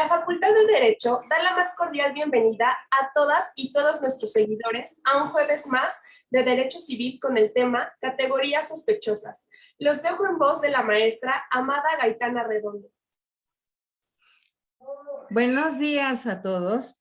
La Facultad de Derecho da la más cordial bienvenida a todas y todos nuestros seguidores a un jueves más de Derecho Civil con el tema Categorías Sospechosas. Los dejo en voz de la maestra Amada Gaitán Arredondo. Buenos días a todos.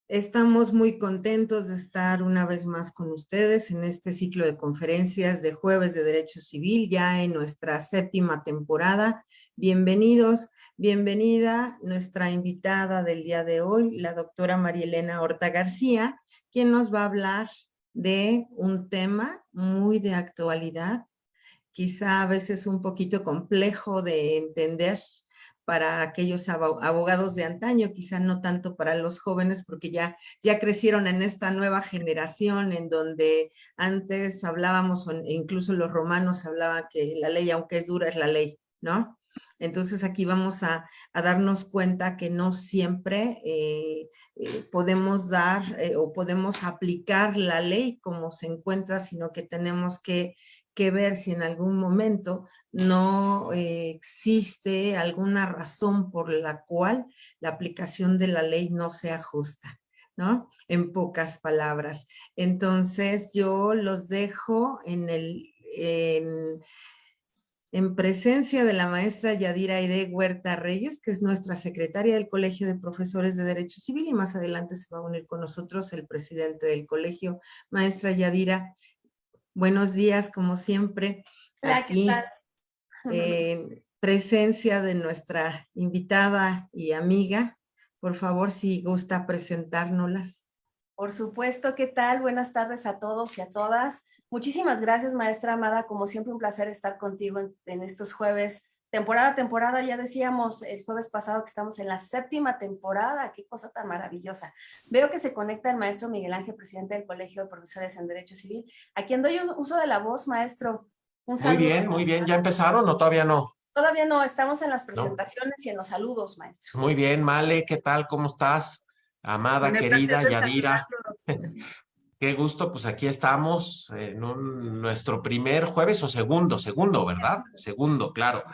Estamos muy contentos de estar una vez más con ustedes en este ciclo de conferencias de Jueves de Derecho Civil, ya en nuestra 7ª temporada. Bienvenidos, bienvenida nuestra invitada del día de hoy, la doctora María Elena Horta García, quien nos va a hablar de un tema muy de actualidad, quizá a veces un poquito complejo de entender para aquellos abogados de antaño, quizá no tanto para los jóvenes, porque ya crecieron en esta nueva generación en donde antes hablábamos, o incluso los romanos hablaban que la ley, aunque es dura, es la ley, ¿no? Entonces aquí vamos a darnos cuenta que no siempre podemos dar o podemos aplicar la ley como se encuentra, sino que tenemos que ver si en algún momento no existe alguna razón por la cual la aplicación de la ley no sea justa, ¿no? En pocas palabras. Entonces yo los dejo en presencia de la maestra Yadira Aide Huerta Reyes, que es nuestra secretaria del Colegio de Profesores de Derecho Civil, y más adelante se va a unir con nosotros el presidente del colegio. Maestra Yadira, buenos días, como siempre, Hola, aquí ¿qué tal? en presencia de nuestra invitada y amiga. Por favor, si gusta presentárnoslas. Por supuesto, ¿qué tal? Buenas tardes a todos y a todas. Muchísimas gracias, maestra Amada. Como siempre, un placer estar contigo en estos jueves. Temporada a temporada, ya decíamos el jueves pasado que estamos en la 7ª temporada. Qué cosa tan maravillosa. Veo que se conecta el maestro Miguel Ángel, presidente del Colegio de Profesores en Derecho Civil, a quien doy uso de la voz, maestro. Un saludo. Muy bien. ¿Ya empezaron o todavía no? Todavía no, estamos en las ¿No? presentaciones y en los saludos, maestro. Muy bien, Male, ¿qué tal? ¿Cómo estás? Amada, Con el querida placer de Yadira. saludarlo. Qué gusto, pues aquí estamos en nuestro primer jueves o segundo, ¿verdad? Segundo, claro.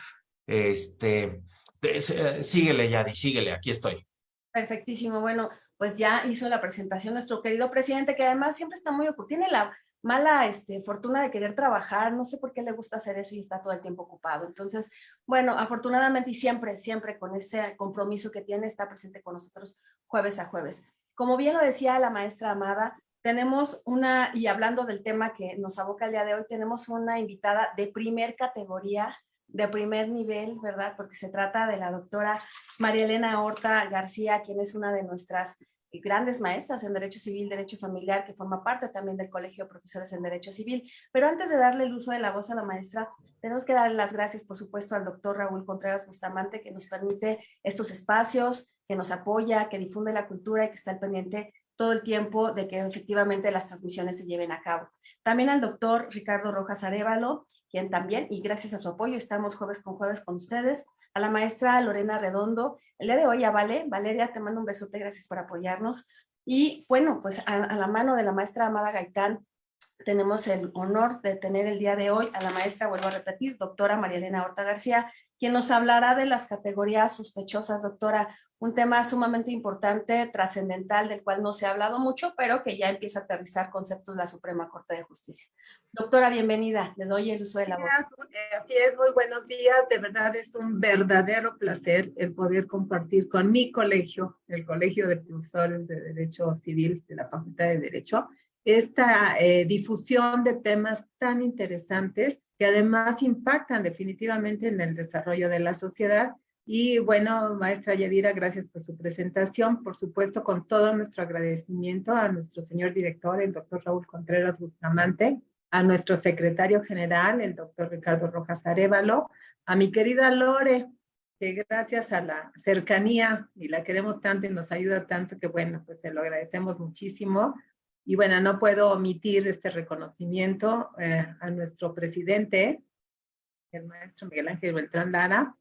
Síguele, Yadi, síguele, aquí estoy. Perfectísimo. Bueno, pues ya hizo la presentación nuestro querido presidente, que además siempre está muy ocupado. Tiene la mala fortuna de querer trabajar. No sé por qué le gusta hacer eso y está todo el tiempo ocupado. Entonces, bueno, afortunadamente y siempre con ese compromiso que tiene, está presente con nosotros jueves a jueves. Como bien lo decía la maestra Amada, tenemos y hablando del tema que nos aboca el día de hoy, tenemos una invitada de primer categoría, de primer nivel, ¿verdad? Porque se trata de la doctora María Elena Horta García, quien es una de nuestras grandes maestras en Derecho Civil, Derecho Familiar, que forma parte también del Colegio de Profesores en Derecho Civil. Pero antes de darle el uso de la voz a la maestra, tenemos que darle las gracias, por supuesto, al doctor Raúl Contreras Bustamante, que nos permite estos espacios, que nos apoya, que difunde la cultura y que está al pendiente todo el tiempo de que efectivamente las transmisiones se lleven a cabo. También al doctor Ricardo Rojas Arévalo, quien también, y gracias a su apoyo, estamos jueves con ustedes, a la maestra Lorena Redondo, el día de hoy a Valeria, te mando un besote, gracias por apoyarnos, y bueno, pues a la mano de la maestra Amada Gaitán, tenemos el honor de tener el día de hoy a la maestra, vuelvo a repetir, doctora María Elena Horta García, quien nos hablará de las categorías sospechosas. Doctora, un tema sumamente importante, trascendental, del cual no se ha hablado mucho, pero que ya empieza a aterrizar conceptos de la Suprema Corte de Justicia. Doctora, bienvenida, le doy el uso de la voz. Así es, muy buenos días, de verdad es un verdadero placer el poder compartir con mi colegio, el Colegio de Profesores de Derecho Civil de la Facultad de Derecho, esta difusión de temas tan interesantes que además impactan definitivamente en el desarrollo de la sociedad. Y bueno, maestra Yadira, gracias por su presentación. Por supuesto, con todo nuestro agradecimiento a nuestro señor director, el doctor Raúl Contreras Bustamante, a nuestro secretario general, el doctor Ricardo Rojas Arévalo, a mi querida Lore, que gracias a la cercanía, y la queremos tanto y nos ayuda tanto, que bueno, pues se lo agradecemos muchísimo. Y bueno, no puedo omitir este reconocimiento a nuestro presidente, el maestro Miguel Ángel Beltrán Lara.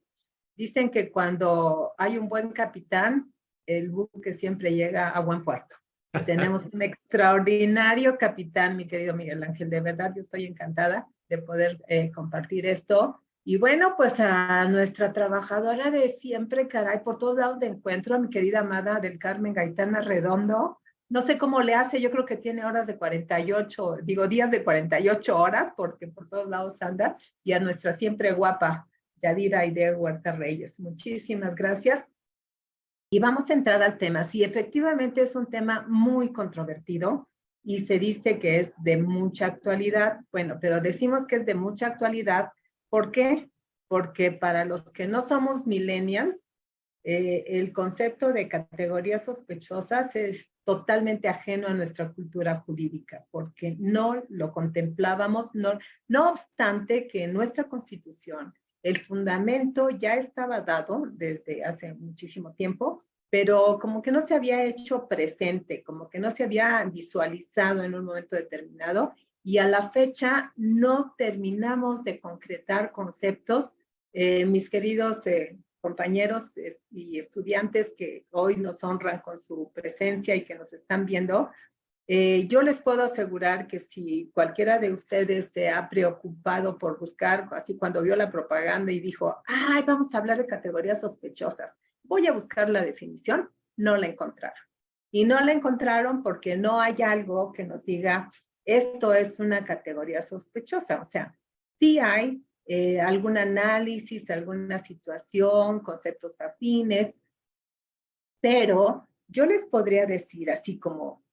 Dicen que cuando hay un buen capitán, el buque siempre llega a buen puerto. Y tenemos un extraordinario capitán, mi querido Miguel Ángel. De verdad, yo estoy encantada de poder compartir esto. Y bueno, pues a nuestra trabajadora de siempre, caray, por todos lados de encuentro, a mi querida amada del Carmen Gaitana Redondo. No sé cómo le hace, yo creo que tiene horas de 48, digo días de 48 horas, porque por todos lados anda. Y a nuestra siempre guapa Yadira Aide Huerta Reyes. Muchísimas gracias. Y vamos a entrar al tema. Sí, efectivamente es un tema muy controvertido y se dice que es de mucha actualidad. Bueno, pero decimos que es de mucha actualidad. ¿Por qué? Porque para los que no somos millennials, el concepto de categorías sospechosas es totalmente ajeno a nuestra cultura jurídica, porque no lo contemplábamos, no obstante que en nuestra Constitución el fundamento ya estaba dado desde hace muchísimo tiempo, pero como que no se había hecho presente, como que no se había visualizado en un momento determinado, y a la fecha no terminamos de concretar conceptos. Mis queridos compañeros y estudiantes que hoy nos honran con su presencia y que nos están viendo, yo les puedo asegurar que si cualquiera de ustedes se ha preocupado por buscar, así cuando vio la propaganda y dijo, ay, vamos a hablar de categorías sospechosas, voy a buscar la definición, no la encontraron. Y no la encontraron porque no hay algo que nos diga, esto es una categoría sospechosa. O sea, sí hay algún análisis, alguna situación, conceptos afines, pero yo les podría decir así como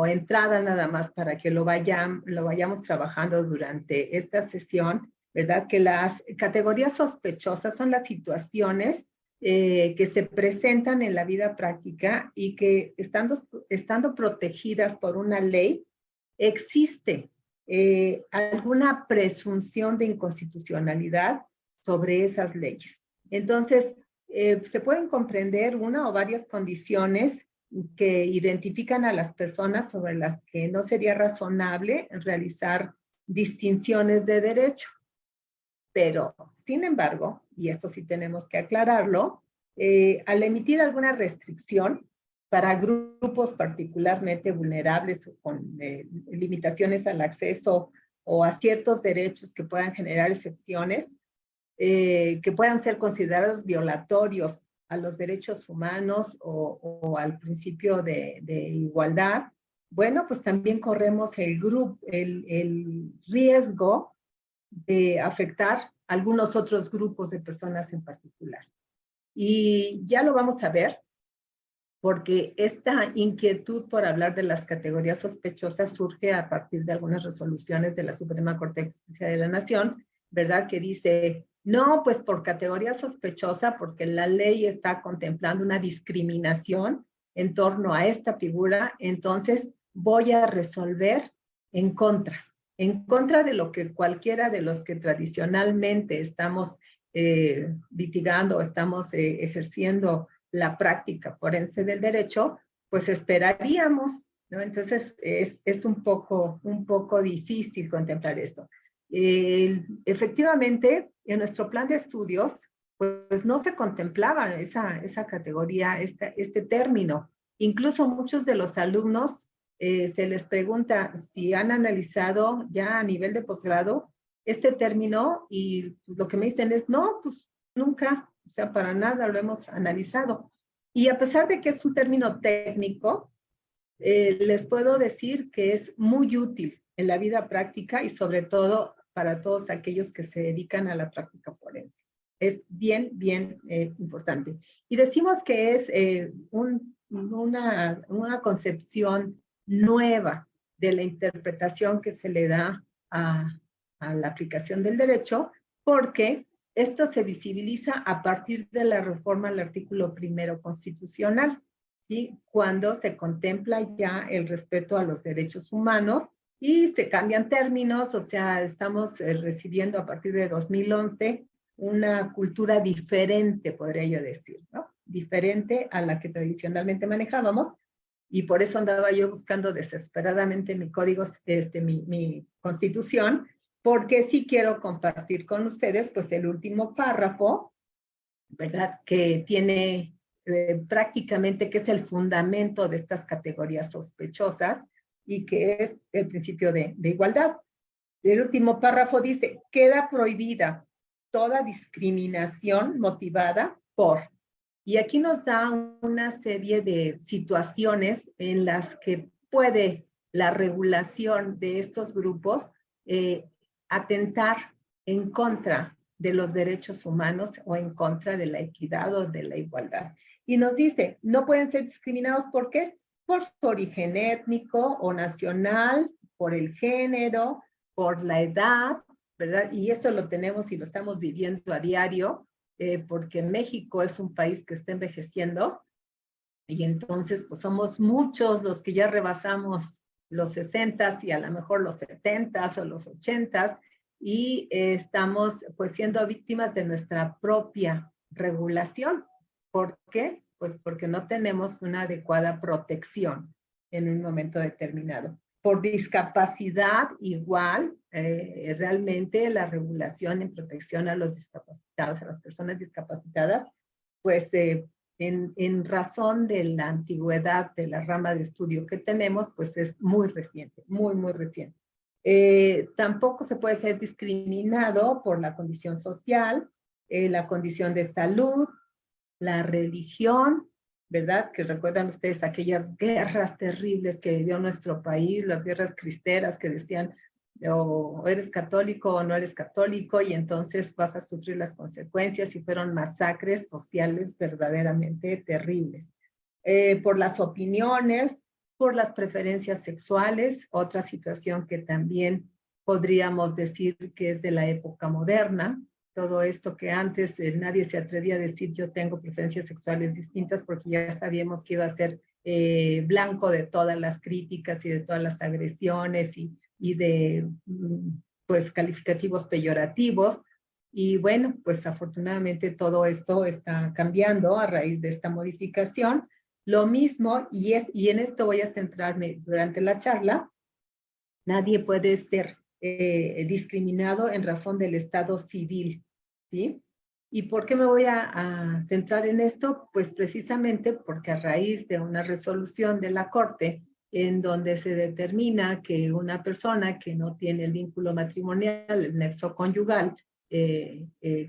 entrada nada más para que lo vayamos trabajando durante esta sesión, ¿verdad? Que las categorías sospechosas son las situaciones que se presentan en la vida práctica y que estando protegidas por una ley, existe alguna presunción de inconstitucionalidad sobre esas leyes. Entonces, se pueden comprender una o varias condiciones que identifican a las personas sobre las que no sería razonable realizar distinciones de derecho. Pero, sin embargo, y esto sí tenemos que aclararlo, al emitir alguna restricción para grupos particularmente vulnerables o con limitaciones al acceso o a ciertos derechos que puedan generar excepciones, que puedan ser considerados violatorios a los derechos humanos o al principio de igualdad, bueno, pues también corremos el riesgo de afectar a algunos otros grupos de personas en particular. Y ya lo vamos a ver, porque esta inquietud por hablar de las categorías sospechosas surge a partir de algunas resoluciones de la Suprema Corte de Justicia de la Nación, ¿verdad? Que dice, no, pues por categoría sospechosa, porque la ley está contemplando una discriminación en torno a esta figura, entonces voy a resolver en contra de lo que cualquiera de los que tradicionalmente estamos litigando, estamos ejerciendo la práctica forense del derecho, pues esperaríamos, ¿no? Entonces es un poco difícil contemplar esto. Efectivamente, en nuestro plan de estudios, pues no se contemplaba esa categoría, este término. Incluso muchos de los alumnos se les pregunta si han analizado ya a nivel de posgrado este término y pues, lo que me dicen es, no, pues nunca, o sea, para nada lo hemos analizado. Y a pesar de que es un término técnico, les puedo decir que es muy útil en la vida práctica y sobre todo para todos aquellos que se dedican a la práctica forense. Es bien importante. Y decimos que es una concepción nueva de la interpretación que se le da a la aplicación del derecho, porque esto se visibiliza a partir de la reforma al artículo 1 constitucional, ¿sí? Cuando se contempla ya el respeto a los derechos humanos y se cambian términos, o sea, estamos recibiendo a partir de 2011 una cultura diferente, podría yo decir, ¿no? Diferente a la que tradicionalmente manejábamos, y por eso andaba yo buscando desesperadamente mi código, mi constitución, porque sí quiero compartir con ustedes, pues, el último párrafo, ¿verdad? Que tiene prácticamente, que es el fundamento de estas categorías sospechosas y que es el principio de igualdad. El último párrafo dice, queda prohibida toda discriminación motivada por. Y aquí nos da una serie de situaciones en las que puede la regulación de estos grupos atentar en contra de los derechos humanos o en contra de la equidad o de la igualdad. Y nos dice, no pueden ser discriminados, ¿por qué? Por su origen étnico o nacional, por el género, por la edad, ¿verdad? Y esto lo tenemos y lo estamos viviendo a diario, porque México es un país que está envejeciendo y entonces pues somos muchos los que ya rebasamos los 60 y a lo mejor los 70 o los 80 y estamos pues siendo víctimas de nuestra propia regulación. ¿Por qué? Pues porque no tenemos una adecuada protección en un momento determinado. Por discapacidad, igual, realmente la regulación en protección a los discapacitados, a las personas discapacitadas, pues en razón de la antigüedad de la rama de estudio que tenemos, pues es muy reciente, muy, muy reciente. Tampoco se puede ser discriminado por la condición social, la condición de salud, la religión, ¿verdad? Que recuerdan ustedes aquellas guerras terribles que vivió nuestro país, las guerras cristeras que decían, o eres católico o no eres católico, y entonces vas a sufrir las consecuencias, y fueron masacres sociales verdaderamente terribles. Por las opiniones, por las preferencias sexuales, otra situación que también podríamos decir que es de la época moderna. Todo esto que antes nadie se atrevía a decir yo tengo preferencias sexuales distintas porque ya sabíamos que iba a ser blanco de todas las críticas y de todas las agresiones y de pues calificativos peyorativos. Y bueno, pues afortunadamente todo esto está cambiando a raíz de esta modificación. Lo mismo, y en esto voy a centrarme durante la charla, nadie puede ser discriminado en razón del estado civil, ¿sí? ¿Y por qué me voy a centrar en esto? Pues precisamente porque a raíz de una resolución de la Corte en donde se determina que una persona que no tiene el vínculo matrimonial, el nexo conyugal,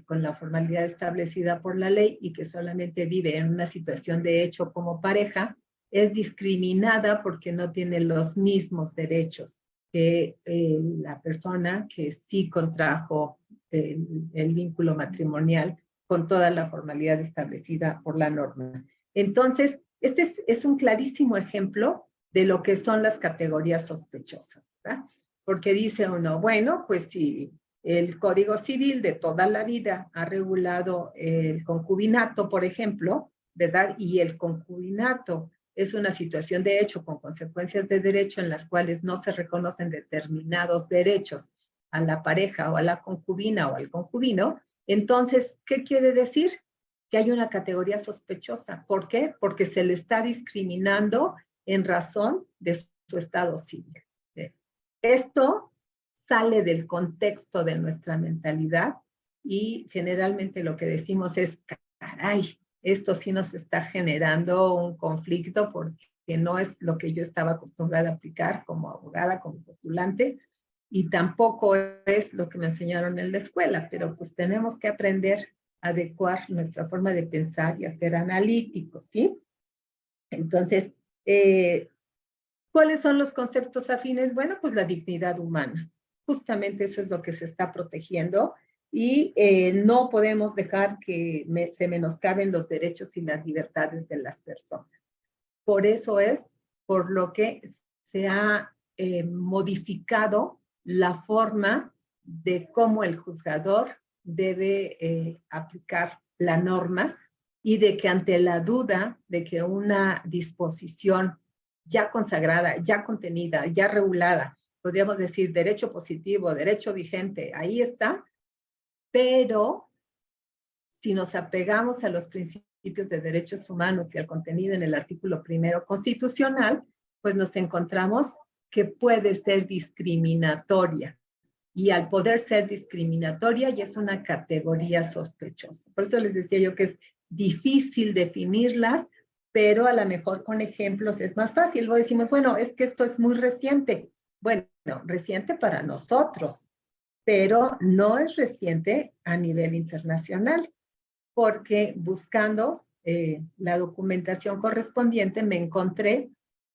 con la formalidad establecida por la ley y que solamente vive en una situación de hecho como pareja, es discriminada porque no tiene los mismos derechos que la persona que sí contrajo el vínculo matrimonial con toda la formalidad establecida por la norma. Entonces, este es un clarísimo ejemplo de lo que son las categorías sospechosas, ¿verdad? Porque dice uno, bueno, pues si el Código Civil de toda la vida ha regulado el concubinato, por ejemplo, ¿verdad? Y el concubinato es una situación de hecho con consecuencias de derecho en las cuales no se reconocen determinados derechos a la pareja o a la concubina o al concubino. Entonces, ¿qué quiere decir? Que hay una categoría sospechosa. ¿Por qué? Porque se le está discriminando en razón de su estado civil. Esto sale del contexto de nuestra mentalidad y generalmente lo que decimos es, caray, esto sí nos está generando un conflicto porque no es lo que yo estaba acostumbrada a aplicar como abogada, como postulante, y tampoco es lo que me enseñaron en la escuela, pero pues tenemos que aprender a adecuar nuestra forma de pensar y a ser analíticos, ¿sí? Entonces, ¿cuáles son los conceptos afines? Bueno, pues la dignidad humana. Justamente eso es lo que se está protegiendo y no podemos dejar que se menoscaben los derechos y las libertades de las personas. Por eso es por lo que se ha modificado la forma de cómo el juzgador debe aplicar la norma y de que ante la duda de que una disposición ya consagrada, ya contenida, ya regulada, podríamos decir derecho positivo, derecho vigente, ahí está, pero si nos apegamos a los principios de derechos humanos y al contenido en el artículo 1 constitucional, pues nos encontramos que puede ser discriminatoria. Y al poder ser discriminatoria ya es una categoría sospechosa. Por eso les decía yo que es difícil definirlas, pero a lo mejor con ejemplos es más fácil. Luego decimos, bueno, es que esto es muy reciente. Bueno, reciente para nosotros, pero no es reciente a nivel internacional, porque buscando la documentación correspondiente me encontré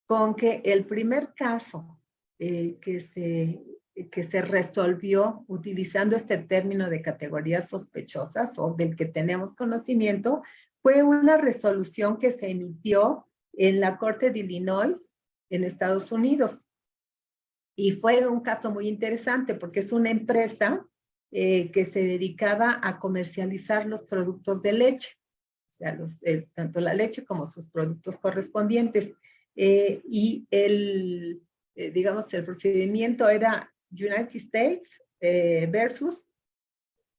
con que el primer caso que se resolvió utilizando este término de categorías sospechosas o del que tenemos conocimiento fue una resolución que se emitió en la Corte de Illinois en Estados Unidos. Y fue un caso muy interesante porque es una empresa que se dedicaba a comercializar los productos de leche, o sea, tanto la leche como sus productos correspondientes. Y digamos, el procedimiento era United States versus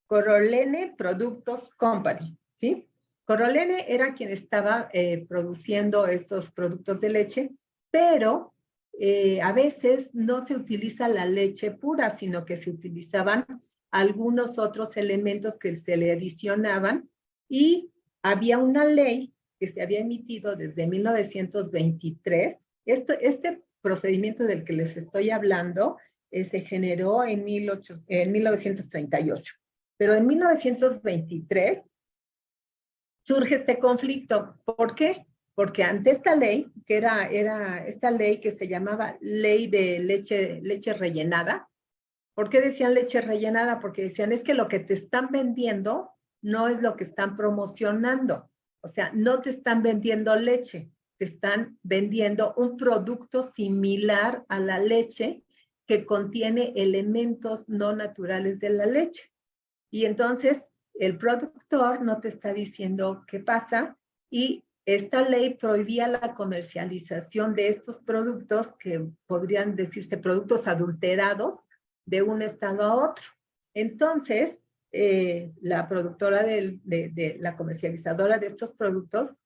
Corolene Productos Company, ¿sí? Corolene era quien estaba produciendo estos productos de leche, pero a veces no se utiliza la leche pura, sino que se utilizaban algunos otros elementos que se le adicionaban y había una ley que se había emitido desde 1923. Este procedimiento del que les estoy hablando se generó en 1938, pero en 1923 surge este conflicto. ¿Por qué? Porque ante esta ley, que era esta ley que se llamaba Ley de Leche Rellenada. ¿Por qué decían leche rellenada? Porque decían, es que lo que te están vendiendo no es lo que están promocionando. O sea, no te están vendiendo leche, te están vendiendo un producto similar a la leche que contiene elementos no naturales de la leche. Y entonces el productor no te está diciendo qué pasa y esta ley prohibía la comercialización de estos productos que podrían decirse productos adulterados de un estado a otro. Entonces, la productora la comercializadora de estos productos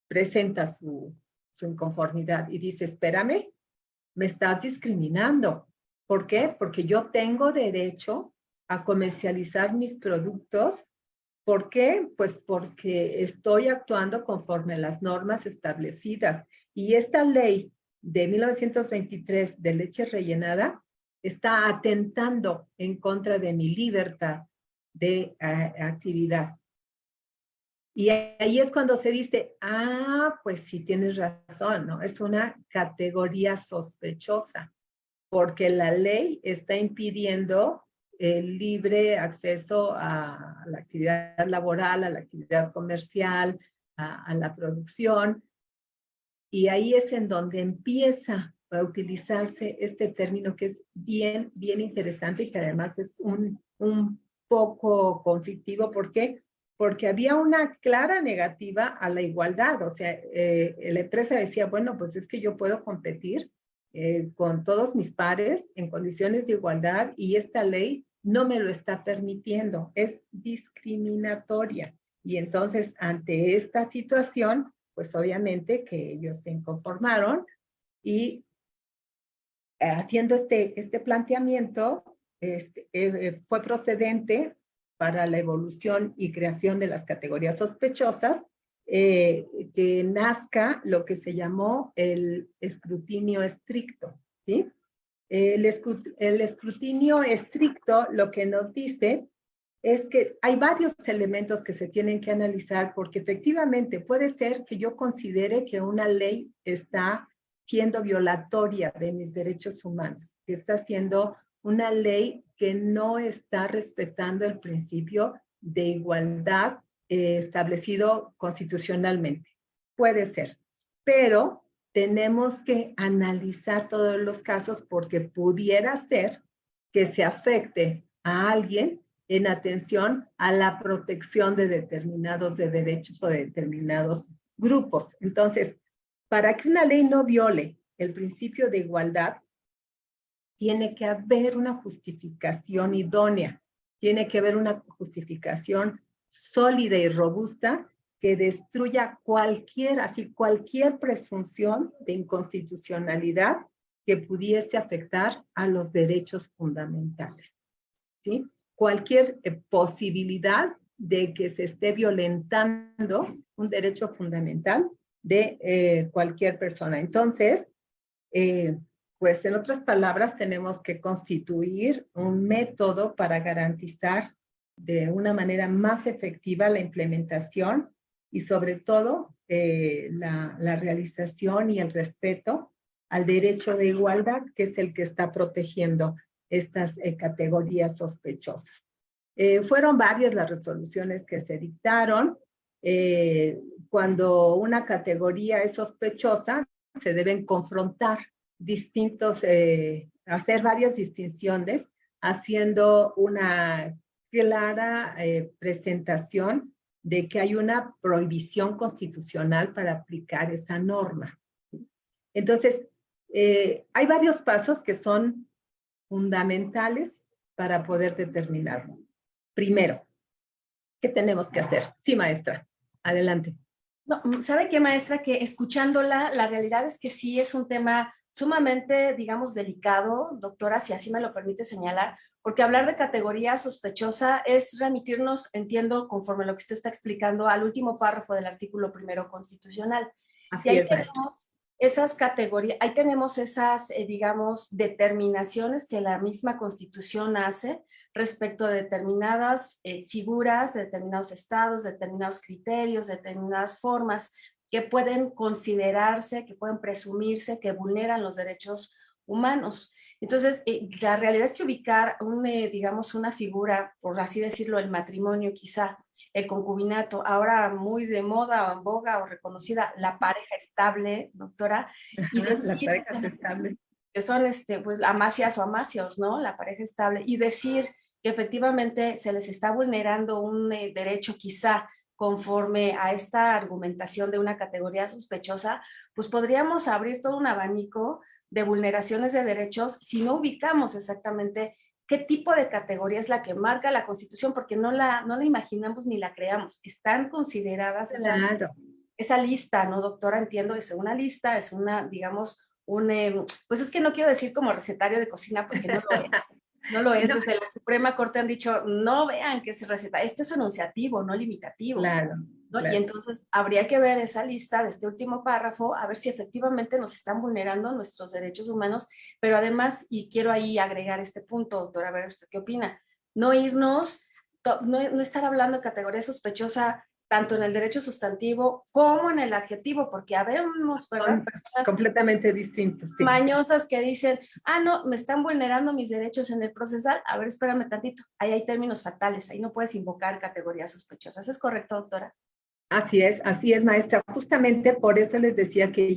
presenta su inconformidad y dice, espérame, me estás discriminando. ¿Por qué? Porque yo tengo derecho a comercializar mis productos. ¿Por qué? Pues porque estoy actuando conforme a las normas establecidas. Y esta ley de 1923 de leche rellenada está atentando en contra de mi libertad de actividad. Y ahí es cuando se dice, pues sí tienes razón, ¿no? Es una categoría sospechosa, porque la ley está impidiendo el libre acceso a la actividad laboral, a la actividad comercial, a la producción. Y ahí es en donde empieza a utilizarse este término que es bien interesante y que además es un poco conflictivo. ¿Por qué? Porque había una clara negativa a la igualdad. O sea, la empresa decía, bueno, pues es que yo puedo competir con todos mis pares en condiciones de igualdad y esta ley no me lo está permitiendo, es discriminatoria. Y entonces, ante esta situación, pues obviamente que ellos se inconformaron y haciendo este planteamiento, fue procedente para la evolución y creación de las categorías sospechosas, que nazca lo que se llamó el escrutinio estricto, ¿sí? El escrutinio estricto lo que nos dice es que hay varios elementos que se tienen que analizar porque efectivamente puede ser que yo considere que una ley está siendo violatoria de mis derechos humanos, que está siendo una ley que no está respetando el principio de igualdad establecido constitucionalmente. Puede ser, pero tenemos que analizar todos los casos porque pudiera ser que se afecte a alguien en atención a la protección de determinados derechos o de determinados grupos. Entonces, para que una ley no viole el principio de igualdad, tiene que haber una justificación idónea, tiene que haber una justificación sólida y robusta que destruya cualquier presunción de inconstitucionalidad que pudiese afectar a los derechos fundamentales, ¿sí? Cualquier posibilidad de que se esté violentando un derecho fundamental de cualquier persona. Entonces, Pues en otras palabras, tenemos que constituir un método para garantizar de una manera más efectiva la implementación y sobre todo la realización y el respeto al derecho de igualdad, que es el que está protegiendo estas categorías sospechosas. Fueron varias las resoluciones que se dictaron. Cuando una categoría es sospechosa, se deben confrontar distintos, hacer varias distinciones, haciendo una clara presentación de que hay una prohibición constitucional para aplicar esa norma. Entonces, hay varios pasos que son fundamentales para poder determinarlo. Primero, ¿qué tenemos que hacer? Sí, maestra, adelante. No, ¿sabe qué, maestra? Que escuchándola, la realidad es que sí es un tema sumamente, digamos, delicado, doctora, si así me lo permite señalar, porque hablar de categoría sospechosa es remitirnos, entiendo, conforme a lo que usted está explicando, al último párrafo del artículo 1 constitucional. Así y ahí es, maestra. tenemos esas categorías, ahí tenemos esas, digamos, determinaciones que la misma Constitución hace respecto de determinadas figuras, de determinados estados, determinados criterios, determinadas formas que pueden considerarse, que pueden presumirse que vulneran los derechos humanos. Entonces, la realidad es que ubicar, digamos, una figura, por así decirlo, el matrimonio quizá, el concubinato, ahora muy de moda o en boga o reconocida, la pareja estable, doctora, y decir las parejas estables. que son pues, amacias o amacios, ¿no? La pareja estable, y decir que efectivamente se les está vulnerando un derecho quizá conforme a esta argumentación de una categoría sospechosa, pues podríamos abrir todo un abanico de vulneraciones de derechos si no ubicamos exactamente qué tipo de categoría es la que marca la Constitución, porque no la imaginamos ni la creamos. Están consideradas Claro. esa lista, ¿no, doctora? Entiendo, es una lista, es una, digamos, pues es que no quiero decir como recetario de cocina porque no lo es. No lo es, No. desde la Suprema Corte han dicho, no vean que es receta, este es enunciativo, no limitativo. Claro, ¿no? claro. Y entonces habría que ver esa lista de este último párrafo, a ver si efectivamente nos están vulnerando nuestros derechos humanos, pero además, y quiero ahí agregar este punto, doctora, a ver usted qué opina, no irnos, no estar hablando de categoría sospechosa tanto en el derecho sustantivo como en el adjetivo, porque habemos, ¿verdad? Personas completamente distintos. Sí. mañosas que dicen, no, me están vulnerando mis derechos en el procesal, a ver, espérame tantito, ahí hay términos fatales, ahí no puedes invocar categorías sospechosas. ¿Es correcto, doctora? Así es, maestra. Justamente por eso les decía que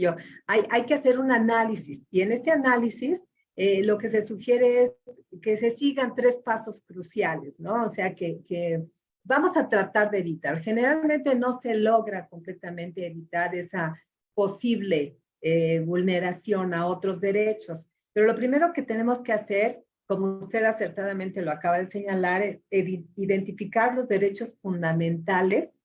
hay que hacer un análisis, y en este análisis lo que se sugiere es que se sigan 3 pasos cruciales, ¿no? O sea, que vamos a tratar de evitar. Generalmente no se logra completamente evitar esa posible vulneración a otros derechos, pero lo primero que tenemos que hacer, como usted acertadamente lo acaba de señalar, es identificar los derechos fundamentales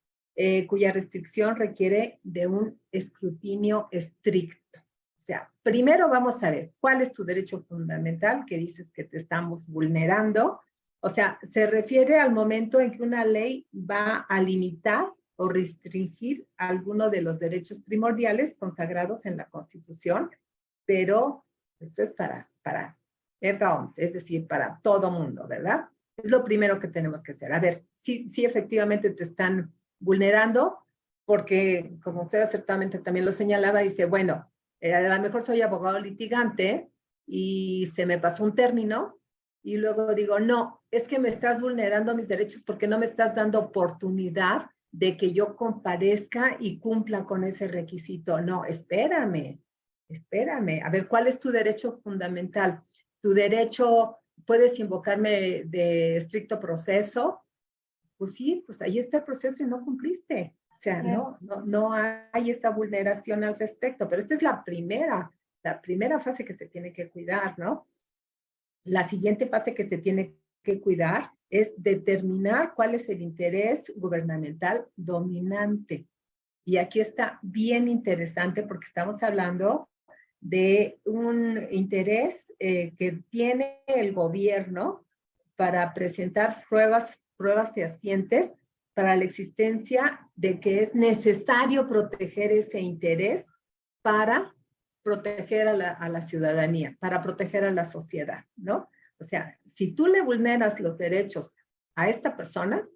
cuya restricción requiere de un escrutinio estricto. O sea, primero vamos a ver cuál es tu derecho fundamental que dices que te estamos vulnerando. O sea, se refiere al momento en que una ley va a limitar o restringir alguno de los derechos primordiales consagrados en la Constitución, pero esto es para es decir, para todo mundo, ¿verdad? Es lo primero que tenemos que hacer. A ver, si efectivamente te están vulnerando, porque como usted acertadamente también lo señalaba, dice, bueno, a lo mejor soy abogado litigante y se me pasó un término y luego digo, no, es que me estás vulnerando mis derechos porque no me estás dando oportunidad de que yo comparezca y cumpla con ese requisito. No, espérame, a ver, ¿cuál es tu derecho fundamental? Tu derecho, puedes invocarme de estricto proceso. Pues sí, pues ahí está el proceso y no cumpliste. O sea, no hay esa vulneración al respecto, pero esta es la primera fase que se tiene que cuidar, ¿no? La siguiente fase que se tiene que cuidar es determinar cuál es el interés gubernamental dominante. Y aquí está bien interesante porque estamos hablando de un interés que tiene el gobierno para presentar pruebas fehacientes para la existencia de que es necesario proteger ese interés para proteger a la ciudadanía, para proteger a la sociedad, ¿no? O sea, si tú le vulneras los derechos a esta persona,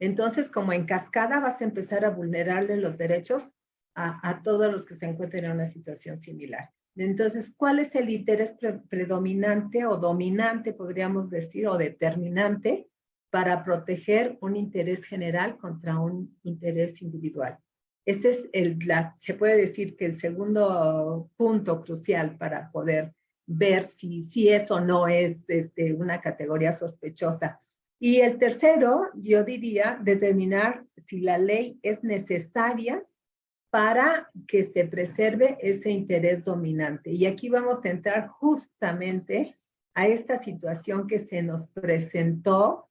entonces como en cascada vas a empezar a vulnerarle los derechos a todos los que se encuentren en una situación similar. Entonces, ¿cuál es el interés predominante o dominante, podríamos decir, o determinante para proteger un interés general contra un interés individual? Este es se puede decir que el segundo punto crucial para poder ver si es o no es una categoría sospechosa. Y el tercero, yo diría, determinar si la ley es necesaria para que se preserve ese interés dominante. Y aquí vamos a entrar justamente a esta situación que se nos presentó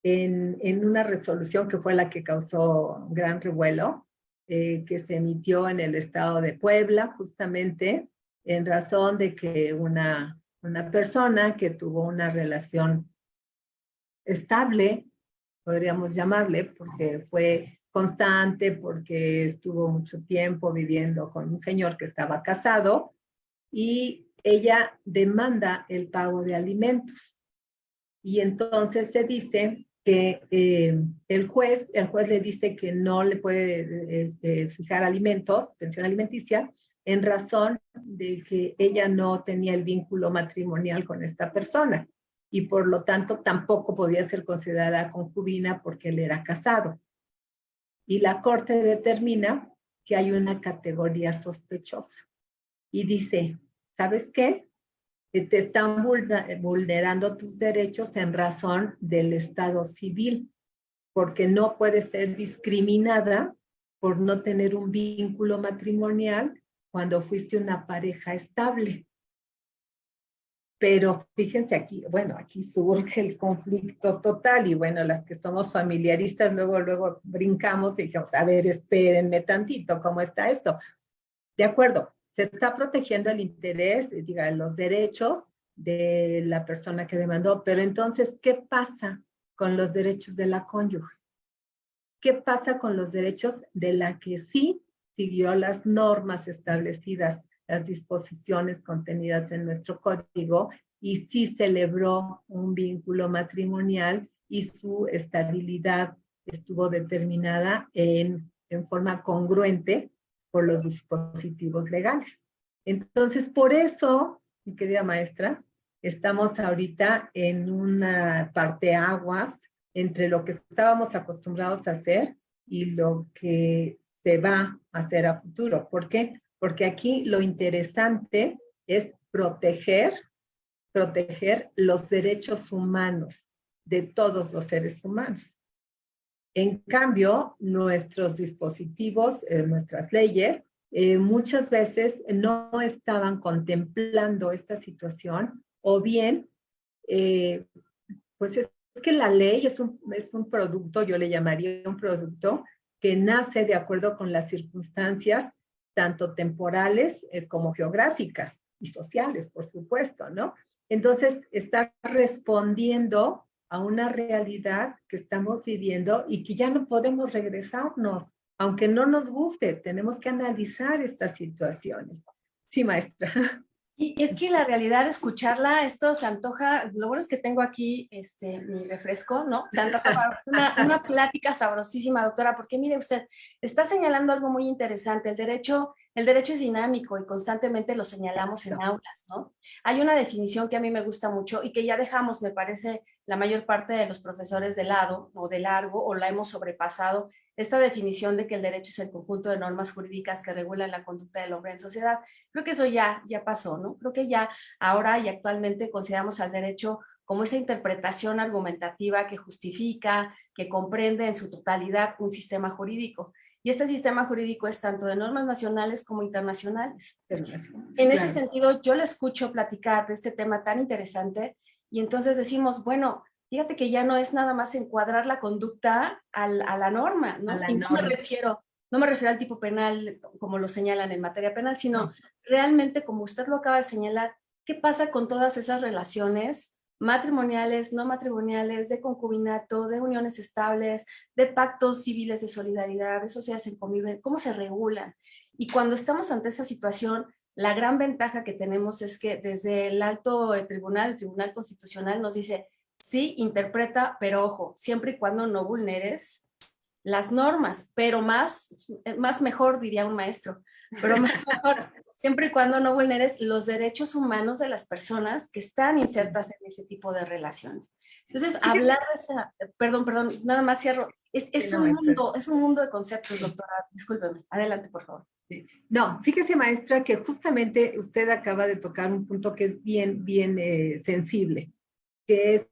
en una resolución que fue la que causó gran revuelo, que se emitió en el estado de Puebla, justamente en razón de que una persona que tuvo una relación estable, podríamos llamarle, porque fue constante, porque estuvo mucho tiempo viviendo con un señor que estaba casado, y ella demanda el pago de alimentos. Y entonces se dice que el juez le dice que no le puede fijar alimentos, pensión alimenticia, en razón de que ella no tenía el vínculo matrimonial con esta persona y por lo tanto tampoco podía ser considerada concubina porque él era casado. Y la corte determina que hay una categoría sospechosa y dice, ¿sabes qué? Te están vulnerando tus derechos en razón del estado civil, porque no puedes ser discriminada por no tener un vínculo matrimonial cuando fuiste una pareja estable. Pero fíjense aquí, bueno, aquí surge el conflicto total y bueno, las que somos familiaristas luego brincamos y dijimos, a ver, espérenme tantito, ¿cómo está esto? De acuerdo, se está protegiendo el interés, los derechos de la persona que demandó, pero entonces, ¿qué pasa con los derechos de la cónyuge? ¿Qué pasa con los derechos de la que sí siguió las normas establecidas, las disposiciones contenidas en nuestro código y sí celebró un vínculo matrimonial y su estabilidad estuvo determinada en forma congruente por los dispositivos legales? Entonces, por eso, mi querida maestra, estamos ahorita en una parteaguas entre lo que estábamos acostumbrados a hacer y lo que se va a hacer a futuro. ¿Por qué? Porque aquí lo interesante es proteger los derechos humanos de todos los seres humanos. En cambio, nuestros dispositivos, nuestras leyes, muchas veces no estaban contemplando esta situación o bien, pues es que la ley es un producto, yo le llamaría un producto que nace de acuerdo con las circunstancias tanto temporales como geográficas y sociales, por supuesto, ¿no? Entonces, está respondiendo a una realidad que estamos viviendo y que ya no podemos regresarnos. Aunque no nos guste, tenemos que analizar estas situaciones. Sí, maestra. Y es que la realidad, escucharla, esto se antoja, lo bueno es que tengo aquí mi refresco, ¿no? Se antoja una plática sabrosísima, doctora, porque mire usted, está señalando algo muy interesante, el derecho es dinámico y constantemente lo señalamos en aulas, ¿no? Hay una definición que a mí me gusta mucho y que ya dejamos, me parece, la mayor parte de los profesores de lado o de largo o la hemos sobrepasado, esta definición de que el derecho es el conjunto de normas jurídicas que regulan la conducta del hombre en sociedad. Creo que eso ya pasó, ¿no? Creo que ya ahora y actualmente consideramos al derecho como esa interpretación argumentativa que justifica, que comprende en su totalidad un sistema jurídico. Y este sistema jurídico es tanto de normas nacionales como internacionales. En ese sentido, yo le escucho platicar de este tema tan interesante y entonces decimos, bueno, fíjate que ya no es nada más encuadrar la conducta a la norma, ¿no? Y no me refiero al tipo penal como lo señalan en materia penal, sino realmente, como usted lo acaba de señalar, ¿qué pasa con todas esas relaciones matrimoniales, no matrimoniales, de concubinato, de uniones estables, de pactos civiles de solidaridad, de sociedades en convivencia, cómo se regulan? Y cuando estamos ante esa situación, La gran ventaja que tenemos es que desde el alto tribunal, el Tribunal Constitucional nos dice, sí, interpreta, pero ojo, siempre y cuando no vulneres las normas, pero más mejor, diría un maestro, pero más mejor, siempre y cuando no vulneres los derechos humanos de las personas que están insertas en ese tipo de relaciones. Entonces, hablar de esa, perdón, nada más cierro, es un mundo de conceptos, doctora, discúlpeme, adelante, por favor. Sí. No, fíjese, maestra, que justamente usted acaba de tocar un punto que es bien sensible, que es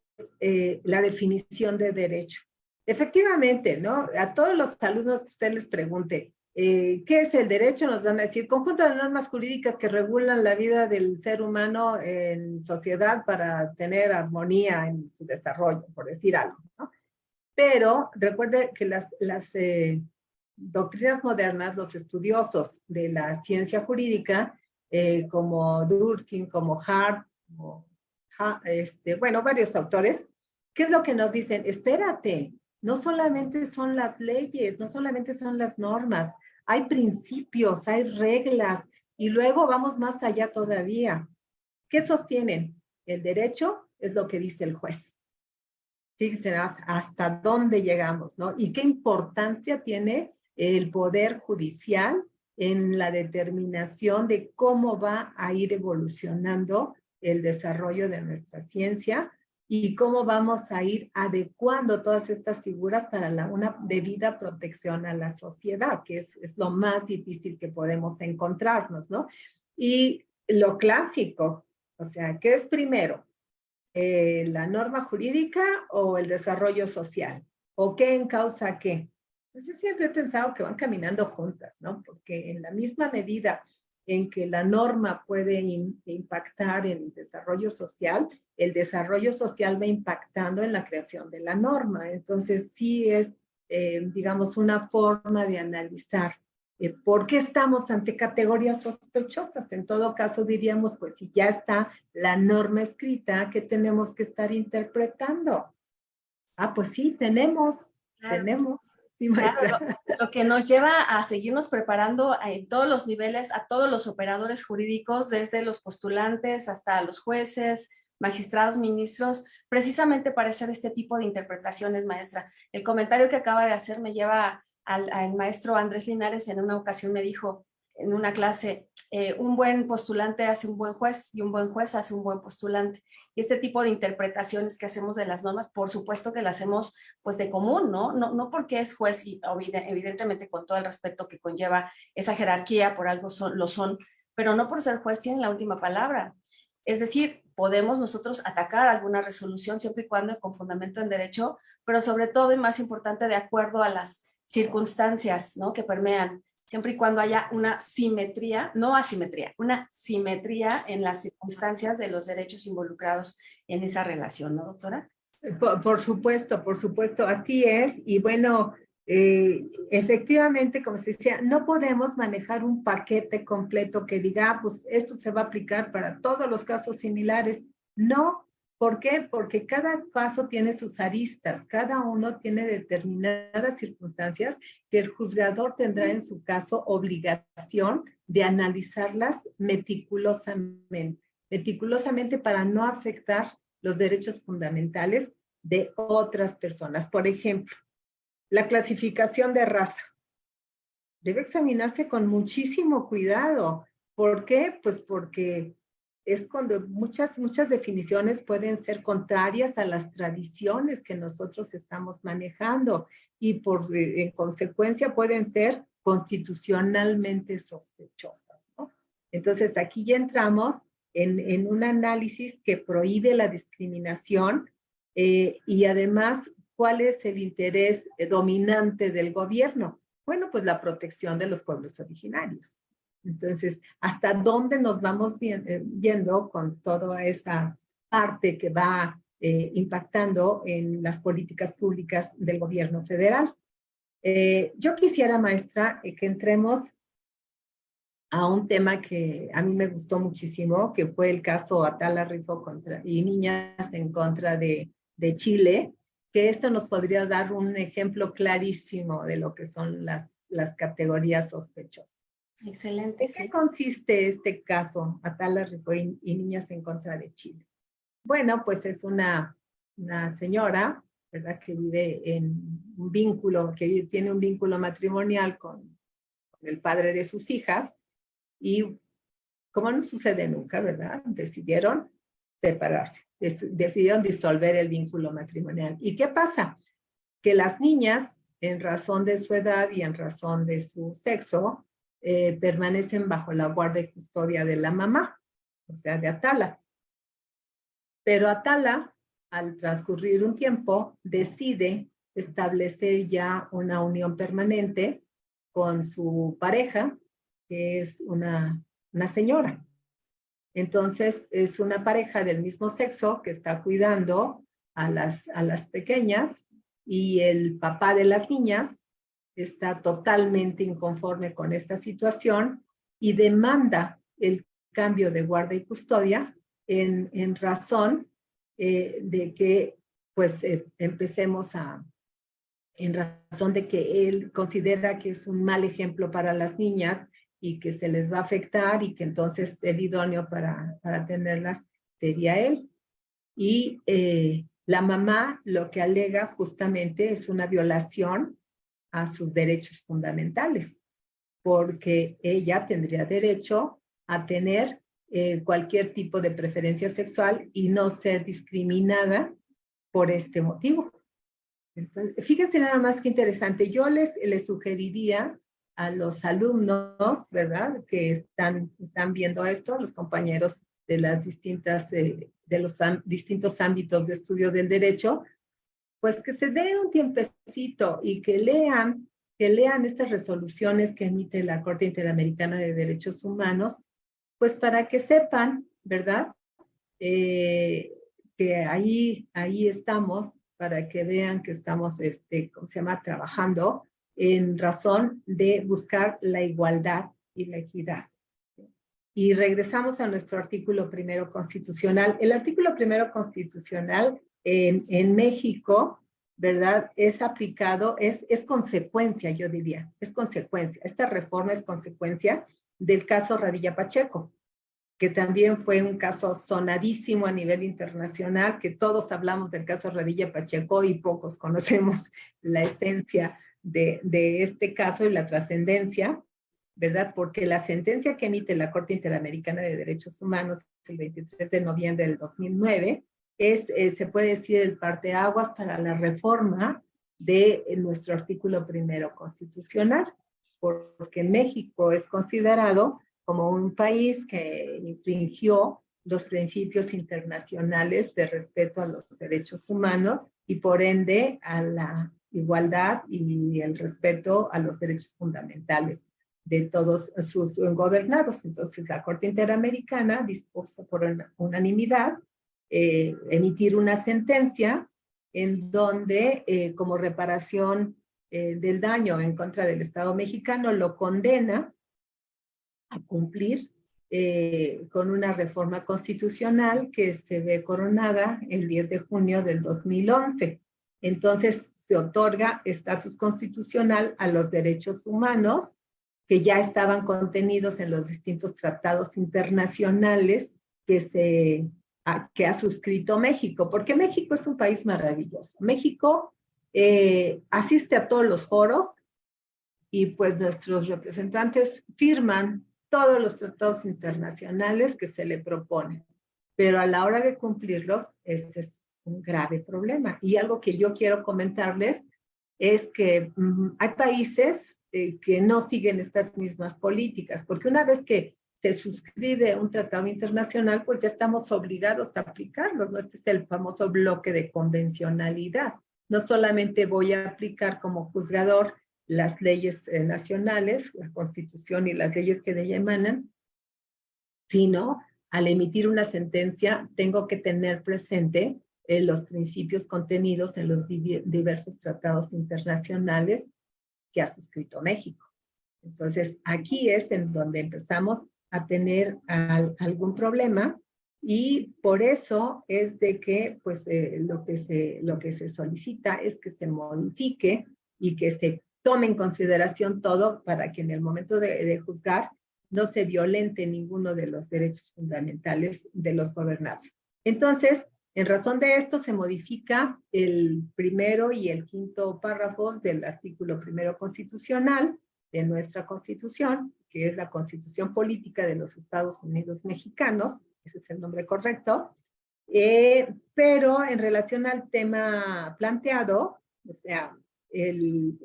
la definición de derecho. Efectivamente, ¿no? A todos los alumnos que usted les pregunte, ¿qué es el derecho? Nos van a decir, conjunto de normas jurídicas que regulan la vida del ser humano en sociedad para tener armonía en su desarrollo, por decir algo, ¿no? Pero recuerde que las doctrinas modernas, los estudiosos de la ciencia jurídica, como Durkheim, como Hart, bueno, varios autores, ¿qué es lo que nos dicen? Espérate, no solamente son las leyes, no solamente son las normas, hay principios, hay reglas, y luego vamos más allá todavía. ¿Qué sostienen? El derecho es lo que dice el juez. Fíjense hasta dónde llegamos, ¿no? Y qué importancia tiene el Poder Judicial en la determinación de cómo va a ir evolucionando el desarrollo de nuestra ciencia y cómo vamos a ir adecuando todas estas figuras para una debida protección a la sociedad, que es lo más difícil que podemos encontrarnos, ¿no? Y lo clásico, o sea, ¿qué es primero? ¿La norma jurídica o el desarrollo social? ¿O qué encausa qué? Pues yo siempre he pensado que van caminando juntas, ¿no? Porque en la misma medida en que la norma puede impactar en el desarrollo social va impactando en la creación de la norma. Entonces, sí es, digamos, una forma de analizar ¿por qué estamos ante categorías sospechosas? En todo caso, diríamos, pues si ya está la norma escrita, ¿qué tenemos que estar interpretando? Ah, pues sí, tenemos. Sí, maestra. Claro, lo que nos lleva a seguirnos preparando en todos los niveles, a todos los operadores jurídicos, desde los postulantes hasta los jueces, magistrados, ministros, precisamente para hacer este tipo de interpretaciones, maestra. El comentario que acaba de hacer me lleva al maestro Andrés Linares. En una ocasión me dijo en una clase, un buen postulante hace un buen juez y un buen juez hace un buen postulante. Y este tipo de interpretaciones que hacemos de las normas, por supuesto que las hacemos pues de común, ¿no? No porque es juez y evidentemente con todo el respeto que conlleva esa jerarquía, por algo lo son, pero no por ser juez tienen la última palabra. Es decir, podemos nosotros atacar alguna resolución siempre y cuando con fundamento en derecho, pero sobre todo y más importante de acuerdo a las circunstancias, ¿no? Que permean, siempre y cuando haya una simetría, no asimetría, una simetría en las circunstancias de los derechos involucrados en esa relación, ¿no, doctora? Por supuesto, así es. Y bueno, efectivamente, como se decía, no podemos manejar un paquete completo que diga, pues esto se va a aplicar para todos los casos similares. No. ¿Por qué? Porque cada caso tiene sus aristas, cada uno tiene determinadas circunstancias que el juzgador tendrá en su caso obligación de analizarlas meticulosamente para no afectar los derechos fundamentales de otras personas. Por ejemplo, la clasificación de raza debe examinarse con muchísimo cuidado. ¿Por qué? Pues porque es cuando muchas definiciones pueden ser contrarias a las tradiciones que nosotros estamos manejando y en consecuencia pueden ser constitucionalmente sospechosas, ¿no? Entonces aquí ya entramos en un análisis que prohíbe la discriminación y además, ¿cuál es el interés dominante del gobierno? Bueno, pues la protección de los pueblos originarios. Entonces, ¿hasta dónde nos vamos yendo con toda esta parte que va impactando en las políticas públicas del gobierno federal? Yo quisiera, maestra, que entremos a un tema que a mí me gustó muchísimo, que fue el caso Atala Rifo y Niñas en contra de Chile, que esto nos podría dar un ejemplo clarísimo de lo que son las categorías sospechosas. Excelente. ¿En qué consiste este caso, Atala Ricoy y Niñas en Contra de Chile? Bueno, pues es una señora, ¿verdad?, que vive en un vínculo, que tiene un vínculo matrimonial con el padre de sus hijas, y como no sucede nunca, ¿verdad?, decidieron separarse, decidieron disolver el vínculo matrimonial. ¿Y qué pasa? Que las niñas, en razón de su edad y en razón de su sexo, permanecen bajo la guardia y custodia de la mamá, o sea, de Atala. Pero Atala, al transcurrir un tiempo, decide establecer ya una unión permanente con su pareja, que es una señora. Entonces, es una pareja del mismo sexo que está cuidando a las pequeñas, y el papá de las niñas está totalmente inconforme con esta situación y demanda el cambio de guarda y custodia en razón de que, pues, en razón de que él considera que es un mal ejemplo para las niñas y que se les va a afectar, y que entonces el idóneo para tenerlas sería él. Y la mamá lo que alega justamente es una violación a sus derechos fundamentales, porque ella tendría derecho a tener cualquier tipo de preferencia sexual y no ser discriminada por este motivo. Entonces, fíjense nada más que interesante. Yo les sugeriría a los alumnos, ¿verdad?, que están viendo esto, los compañeros de las distintas, de los distintos ámbitos de estudio del derecho, pues que se den un tiempecito y que lean estas resoluciones que emite la Corte Interamericana de Derechos Humanos, pues para que sepan, ¿verdad?, que ahí estamos, para que vean que estamos, ¿cómo se llama?, trabajando en razón de buscar la igualdad y la equidad. Y regresamos a nuestro artículo primero constitucional. El artículo primero constitucional en México, ¿verdad?, es aplicado, es consecuencia, yo diría, es consecuencia. Esta reforma es consecuencia del caso Radilla Pacheco, que también fue un caso sonadísimo a nivel internacional, que todos hablamos del caso Radilla Pacheco y pocos conocemos la esencia de este caso y la trascendencia, ¿verdad? Porque la sentencia que emite la Corte Interamericana de Derechos Humanos el 23 de noviembre del 2009 se puede decir, el parteaguas para la reforma de nuestro artículo primero constitucional, porque México es considerado como un país que infringió los principios internacionales de respeto a los derechos humanos y por ende a la igualdad y el respeto a los derechos fundamentales de todos sus gobernados. Entonces, la Corte Interamericana dispuso por unanimidad emitir una sentencia en donde, como reparación del daño en contra del Estado mexicano, lo condena a cumplir con una reforma constitucional que se ve coronada el 10 de junio del 2011. Entonces, se otorga estatus constitucional a los derechos humanos que ya estaban contenidos en los distintos tratados internacionales que ha suscrito México, porque México es un país maravilloso. México asiste a todos los foros y pues nuestros representantes firman todos los tratados internacionales que se le proponen, pero a la hora de cumplirlos, ese es un grave problema. Y algo que yo quiero comentarles es que hay países que no siguen estas mismas políticas, porque una vez que se suscribe un tratado internacional, pues ya estamos obligados a aplicarlos, ¿no? Este es el famoso bloque de convencionalidad. No solamente voy a aplicar como juzgador las leyes nacionales, la Constitución y las leyes que de ella emanan, sino al emitir una sentencia tengo que tener presente los principios contenidos en los diversos tratados internacionales que ha suscrito México. Entonces, aquí es en donde empezamos a tener algún problema, y por eso es de que pues, lo que se solicita es que se modifique y que se tome en consideración todo para que en el momento de juzgar no se violente ninguno de los derechos fundamentales de los gobernados. Entonces, en razón de esto, se modifica el primero y el quinto párrafos del artículo primero constitucional de nuestra Constitución, que es la Constitución Política de los Estados Unidos Mexicanos, ese es el nombre correcto, pero en relación al tema planteado, o sea, el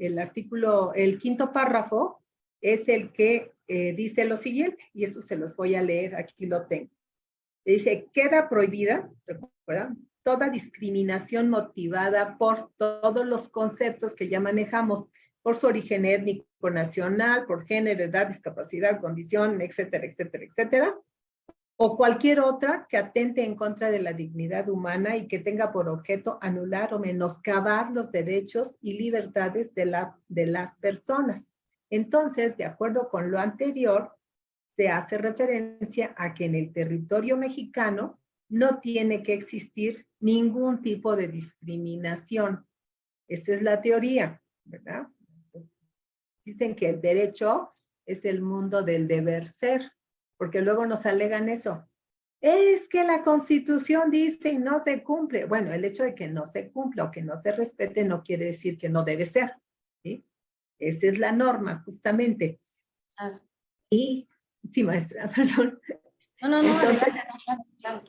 quinto párrafo es el que dice lo siguiente, y esto se los voy a leer, aquí lo tengo. Dice, queda prohibida, ¿recuerdan? Toda discriminación motivada por todos los conceptos que ya manejamos, por su origen étnico, nacional, por género, edad, discapacidad, condición, etcétera, etcétera, etcétera, o cualquier otra que atente en contra de la dignidad humana y que tenga por objeto anular o menoscabar los derechos y libertades de las personas. Entonces, de acuerdo con lo anterior, se hace referencia a que en el territorio mexicano no tiene que existir ningún tipo de discriminación. Esa es la teoría, ¿verdad? Dicen que el derecho es el mundo del deber ser, porque luego nos alegan eso. Es que la Constitución dice y no se cumple. Bueno, el hecho de que no se cumpla o que no se respete no quiere decir que no debe ser, ¿sí? Esa es la norma, justamente. Ah. Y, sí, maestra, perdón. No, Entonces, claro.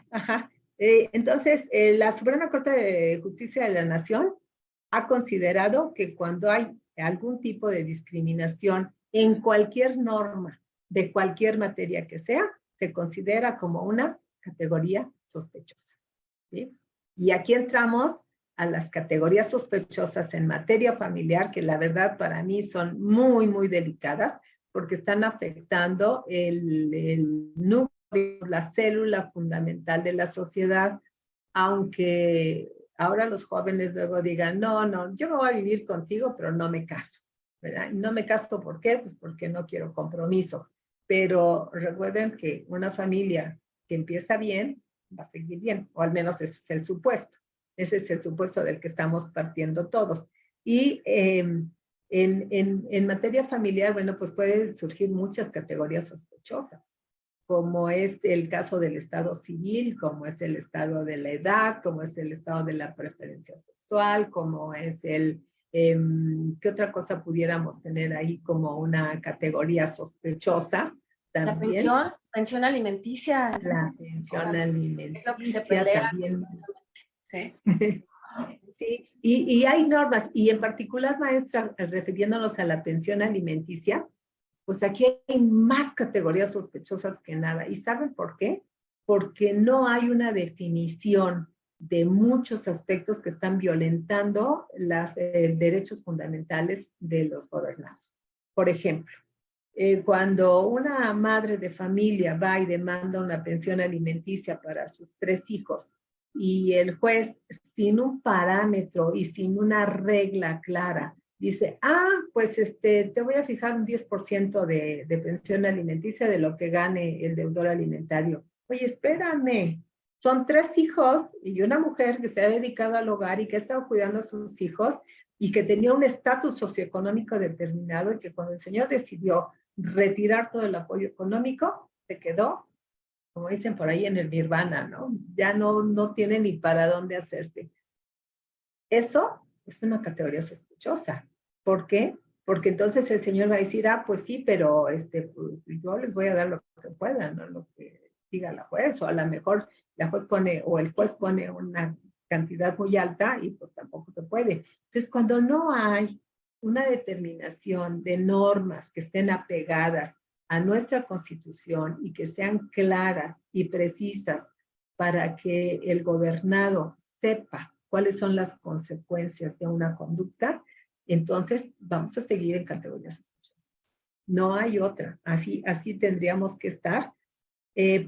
ajá. Entonces, la Suprema Corte de Justicia de la Nación ha considerado que cuando hay algún tipo de discriminación en cualquier norma, de cualquier materia que sea, se considera como una categoría sospechosa, ¿sí? Y aquí entramos a las categorías sospechosas en materia familiar, que la verdad para mí son muy, muy delicadas, porque están afectando el núcleo, la célula fundamental de la sociedad, aunque ahora los jóvenes luego digan, no, yo me voy a vivir contigo, pero no me caso, ¿verdad? No me caso, ¿por qué? Pues porque no quiero compromisos. Pero recuerden que una familia que empieza bien, va a seguir bien, o al menos ese es el supuesto. Ese es el supuesto del que estamos partiendo todos. Y en materia familiar, bueno, pues pueden surgir muchas categorías sospechosas, como es el caso del estado civil, como es el estado de la edad, como es el estado de la preferencia sexual, como es ¿qué otra cosa pudiéramos tener ahí como una categoría sospechosa? También, la pensión alimenticia. la pensión alimenticia. Es lo que se pelea. También. Sí. Sí, y hay normas, y en particular, maestra, refiriéndonos a la pensión alimenticia, pues aquí hay más categorías sospechosas que nada. ¿Y saben por qué? Porque no hay una definición de muchos aspectos que están violentando los derechos fundamentales de los gobernados. Por ejemplo, cuando una madre de familia va y demanda una pensión alimenticia para sus 3 hijos y el juez, sin un parámetro y sin una regla clara, dice, pues te voy a fijar un 10% de pensión alimenticia de lo que gane el deudor alimentario. Oye, espérame, son 3 hijos y una mujer que se ha dedicado al hogar y que ha estado cuidando a sus hijos y que tenía un estatus socioeconómico determinado y que cuando el señor decidió retirar todo el apoyo económico, se quedó, como dicen por ahí, en el nirvana, ¿no? Ya no tiene ni para dónde hacerse. Eso es una categoría sospechosa. ¿Por qué? Porque entonces el señor va a decir, pues sí, pero pues, yo les voy a dar lo que puedan, no lo que diga la juez, o a lo mejor la juez pone, o el juez pone una cantidad muy alta y pues tampoco se puede. Entonces, cuando no hay una determinación de normas que estén apegadas a nuestra Constitución y que sean claras y precisas para que el gobernado sepa cuáles son las consecuencias de una conducta, entonces vamos a seguir en categorías sospechosas. No hay otra. Así tendríamos que estar.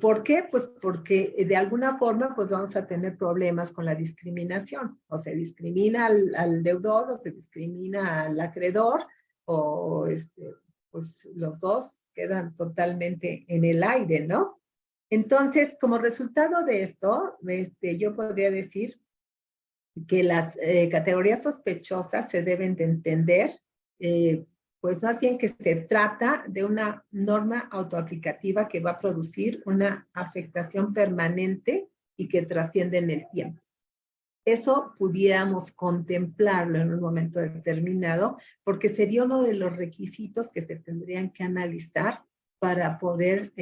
¿Por qué? Pues porque de alguna forma pues vamos a tener problemas con la discriminación. O se discrimina al deudor o se discrimina al acreedor o pues los dos quedan totalmente en el aire, ¿no? Entonces, como resultado de esto, yo podría decir que las categorías sospechosas se deben de entender pues más bien que se trata de una norma autoaplicativa que va a producir una afectación permanente y que trasciende en el tiempo. Eso pudiéramos contemplarlo en un momento determinado, porque sería uno de los requisitos que se tendrían que analizar para poder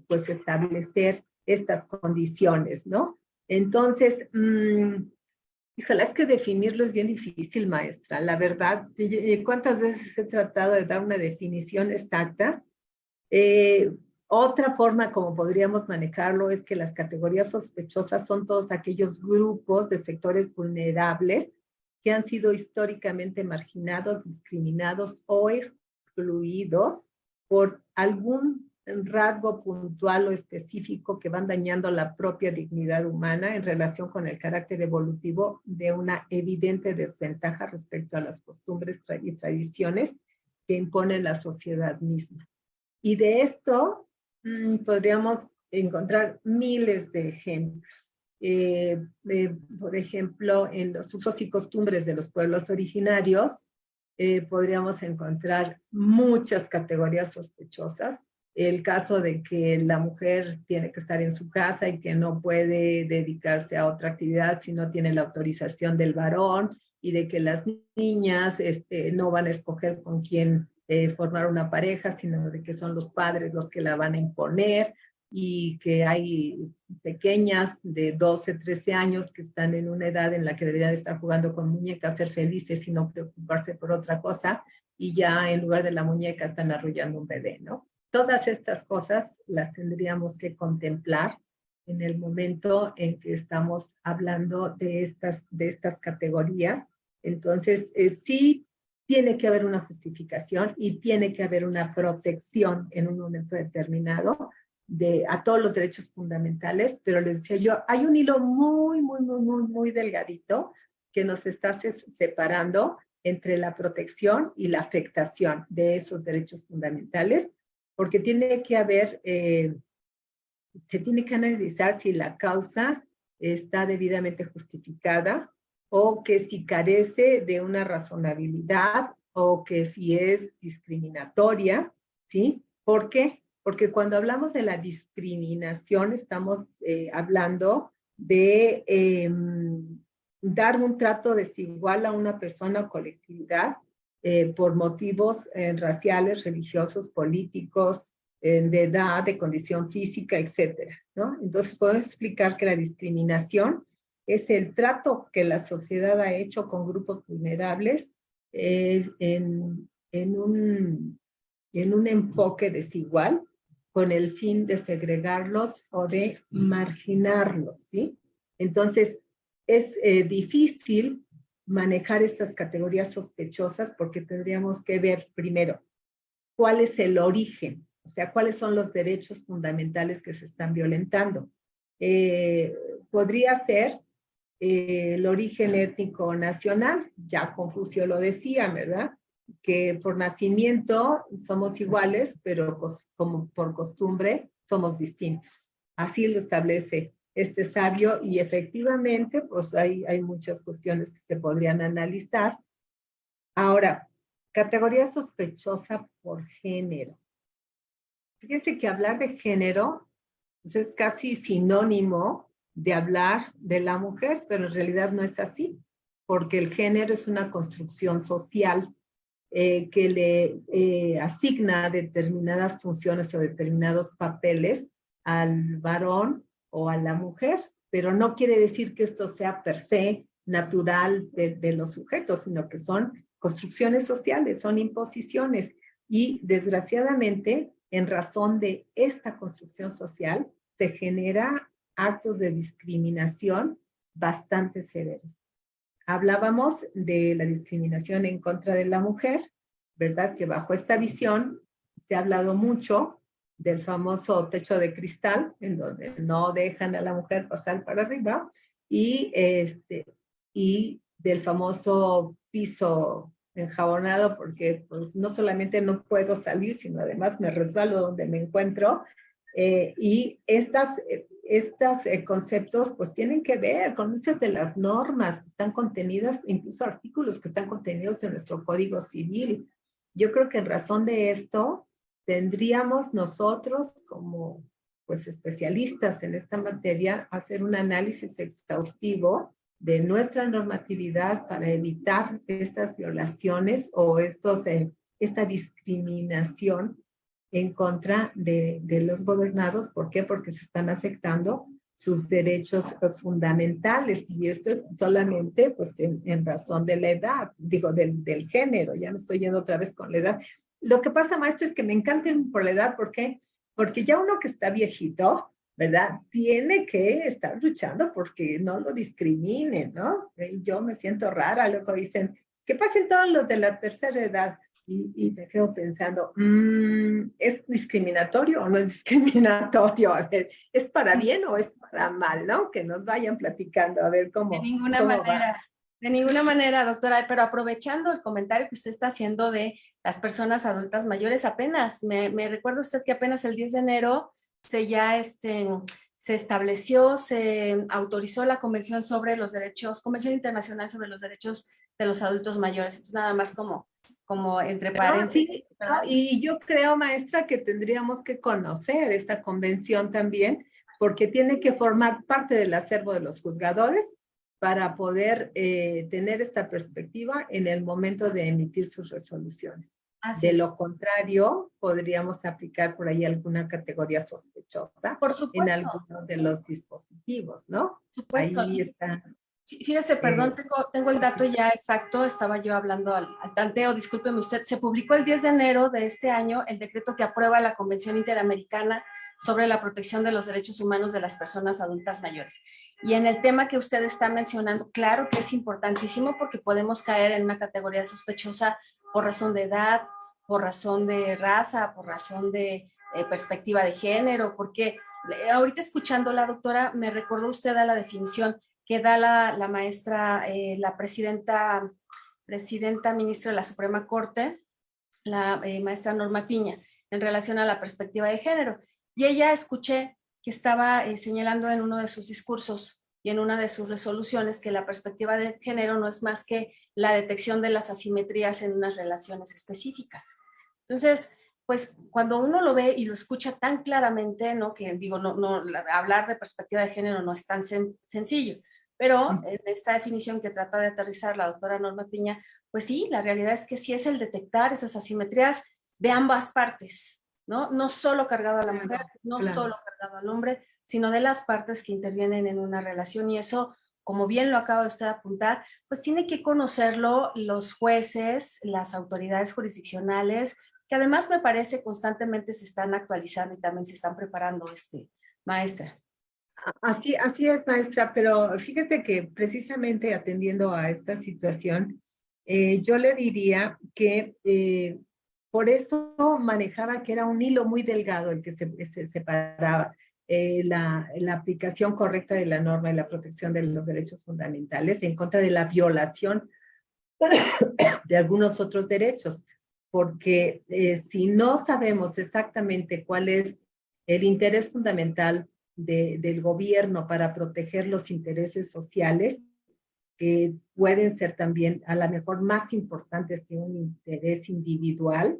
pues establecer estas condiciones, ¿no? Entonces, híjole, es que definirlo es bien difícil, maestra. La verdad, ¿cuántas veces he tratado de dar una definición exacta? Otra forma como podríamos manejarlo es que las categorías sospechosas son todos aquellos grupos de sectores vulnerables que han sido históricamente marginados, discriminados o excluidos por algún rasgo puntual o específico que van dañando la propia dignidad humana en relación con el carácter evolutivo de una evidente desventaja respecto a las costumbres y tradiciones que impone la sociedad misma. Y de esto podríamos encontrar miles de ejemplos. Por ejemplo, en los usos y costumbres de los pueblos originarios, podríamos encontrar muchas categorías sospechosas. El caso de que la mujer tiene que estar en su casa y que no puede dedicarse a otra actividad si no tiene la autorización del varón, y de que las niñas no van a escoger con quién formar una pareja, sino de que son los padres los que la van a imponer, y que hay pequeñas de 12, 13 años que están en una edad en la que deberían estar jugando con muñecas, ser felices y no preocuparse por otra cosa, y ya en lugar de la muñeca están arrullando un bebé, ¿no? Todas estas cosas las tendríamos que contemplar en el momento en que estamos hablando de estas categorías. Entonces, sí tiene que haber una justificación y tiene que haber una protección en un momento determinado a todos los derechos fundamentales, pero les decía yo, hay un hilo muy delgadito que nos está separando entre la protección y la afectación de esos derechos fundamentales, porque tiene que haber, se tiene que analizar si la causa está debidamente justificada, o que si carece de una razonabilidad, o que si es discriminatoria, ¿sí? ¿Por qué? Porque cuando hablamos de la discriminación estamos hablando de dar un trato desigual a una persona o colectividad por motivos raciales, religiosos, políticos, de edad, de condición física, etcétera, ¿no? Entonces podemos explicar que la discriminación es el trato que la sociedad ha hecho con grupos vulnerables en un enfoque desigual, con el fin de segregarlos o de marginarlos, ¿sí? Entonces, es difícil manejar estas categorías sospechosas porque tendríamos que ver primero cuál es el origen, o sea, cuáles son los derechos fundamentales que se están violentando. Podría ser el origen étnico nacional, ya Confucio lo decía, ¿verdad? Que por nacimiento somos iguales, pero como por costumbre somos distintos. Así lo establece este sabio, y efectivamente pues hay muchas cuestiones que se podrían analizar. Ahora, categoría sospechosa por género. Fíjense que hablar de género pues, es casi sinónimo de hablar de la mujer, pero en realidad no es así, porque el género es una construcción social que le asigna determinadas funciones o determinados papeles al varón o a la mujer, pero no quiere decir que esto sea per se natural de los sujetos, sino que son construcciones sociales, son imposiciones, y desgraciadamente, en razón de esta construcción social, se genera actos de discriminación bastante severos. Hablábamos de la discriminación en contra de la mujer, ¿verdad? Que bajo esta visión se ha hablado mucho del famoso techo de cristal, en donde no dejan a la mujer pasar para arriba, y del famoso piso enjabonado, porque pues no solamente no puedo salir, sino además me resbalo donde me encuentro, y estas estos conceptos pues tienen que ver con muchas de las normas que están contenidas, incluso artículos que están contenidos en nuestro Código Civil. Yo creo que en razón de esto tendríamos nosotros como pues especialistas en esta materia hacer un análisis exhaustivo de nuestra normatividad para evitar estas violaciones o esta discriminación en contra de los gobernados. ¿Por qué? Porque se están afectando sus derechos fundamentales, y esto es solamente pues en razón de la edad, digo, del género. Ya me estoy yendo otra vez con la edad. Lo que pasa, maestro, es que me encanta por la edad. ¿Por qué? Porque ya uno que está viejito, ¿verdad? Tiene que estar luchando porque no lo discriminen, ¿no? Y yo me siento rara, luego dicen, que pasen todos los de la tercera edad. Y me quedo pensando, ¿es discriminatorio o no es discriminatorio? A ver, ¿es para bien o es para mal, no? Que nos vayan platicando, a ver cómo, De ninguna cómo manera. va. De ninguna manera, doctora, pero aprovechando el comentario que usted está haciendo de las personas adultas mayores, apenas, me recuerda usted que apenas el 10 de enero se estableció, se autorizó la Convención sobre los Derechos, Convención Internacional sobre los Derechos de los Adultos Mayores. Entonces, nada más como entre No, paréntesis, sí, ¿verdad? y yo creo, maestra, que tendríamos que conocer esta convención también, porque tiene que formar parte del acervo de los juzgadores para poder tener esta perspectiva en el momento de emitir sus resoluciones. Así De es. lo contrario, podríamos aplicar por ahí alguna categoría sospechosa Por en supuesto, alguno de los dispositivos, ¿no? por supuesto. Ahí está. Fíjese, perdón, tengo el dato Sí. ya exacto, estaba yo hablando al tanteo, discúlpeme usted. Se publicó el 10 de enero de este año el decreto que aprueba la Convención Interamericana sobre la protección de los derechos humanos de las personas adultas mayores. Y en el tema que usted está mencionando, claro que es importantísimo porque podemos caer en una categoría sospechosa por razón de edad, por razón de raza, por razón de perspectiva de género, porque ahorita escuchando la doctora me recordó usted a la definición que da la maestra, la presidenta ministra de la Suprema Corte, la maestra Norma Piña, en relación a la perspectiva de género. Y ella escuché que estaba señalando en uno de sus discursos y en una de sus resoluciones que la perspectiva de género no es más que la detección de las asimetrías en unas relaciones específicas. Entonces, pues cuando uno lo ve y lo escucha tan claramente, ¿no? Que digo, hablar de perspectiva de género no es tan sencillo, pero en esta definición que trata de aterrizar la doctora Norma Piña, pues sí, la realidad es que sí es el detectar esas asimetrías de ambas partes, ¿no? No solo cargado a la mujer, no solo cargado al hombre, sino de las partes que intervienen en una relación, y eso, como bien lo acaba usted de apuntar, pues tiene que conocerlo los jueces, las autoridades jurisdiccionales, que además me parece constantemente se están actualizando y también se están preparando, maestra. Así es, maestra, pero fíjese que precisamente atendiendo a esta situación, yo le diría que por eso manejaba que era un hilo muy delgado el que se separaba la aplicación correcta de la norma y la protección de los derechos fundamentales en contra de la violación de algunos otros derechos, porque si no sabemos exactamente cuál es el interés fundamental del gobierno para proteger los intereses sociales, que pueden ser también a lo mejor más importantes que un interés individual,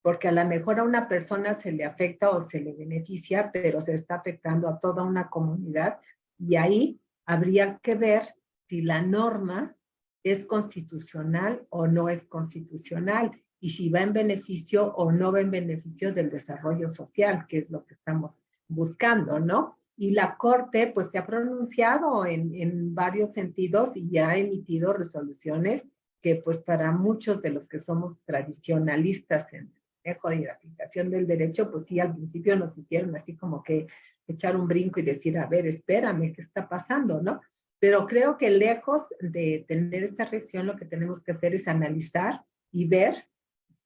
porque a lo mejor a una persona se le afecta o se le beneficia, pero se está afectando a toda una comunidad, y ahí habría que ver si la norma es constitucional o no es constitucional, y si va en beneficio o no va en beneficio del desarrollo social, que es lo que estamos buscando, ¿no? Y la Corte pues se ha pronunciado en varios sentidos y ya ha emitido resoluciones que pues para muchos de los que somos tradicionalistas en de la aplicación del derecho, pues sí, al principio nos hicieron así como que echar un brinco y decir, a ver, espérame, ¿qué está pasando, no? Pero creo que lejos de tener esta reacción, lo que tenemos que hacer es analizar y ver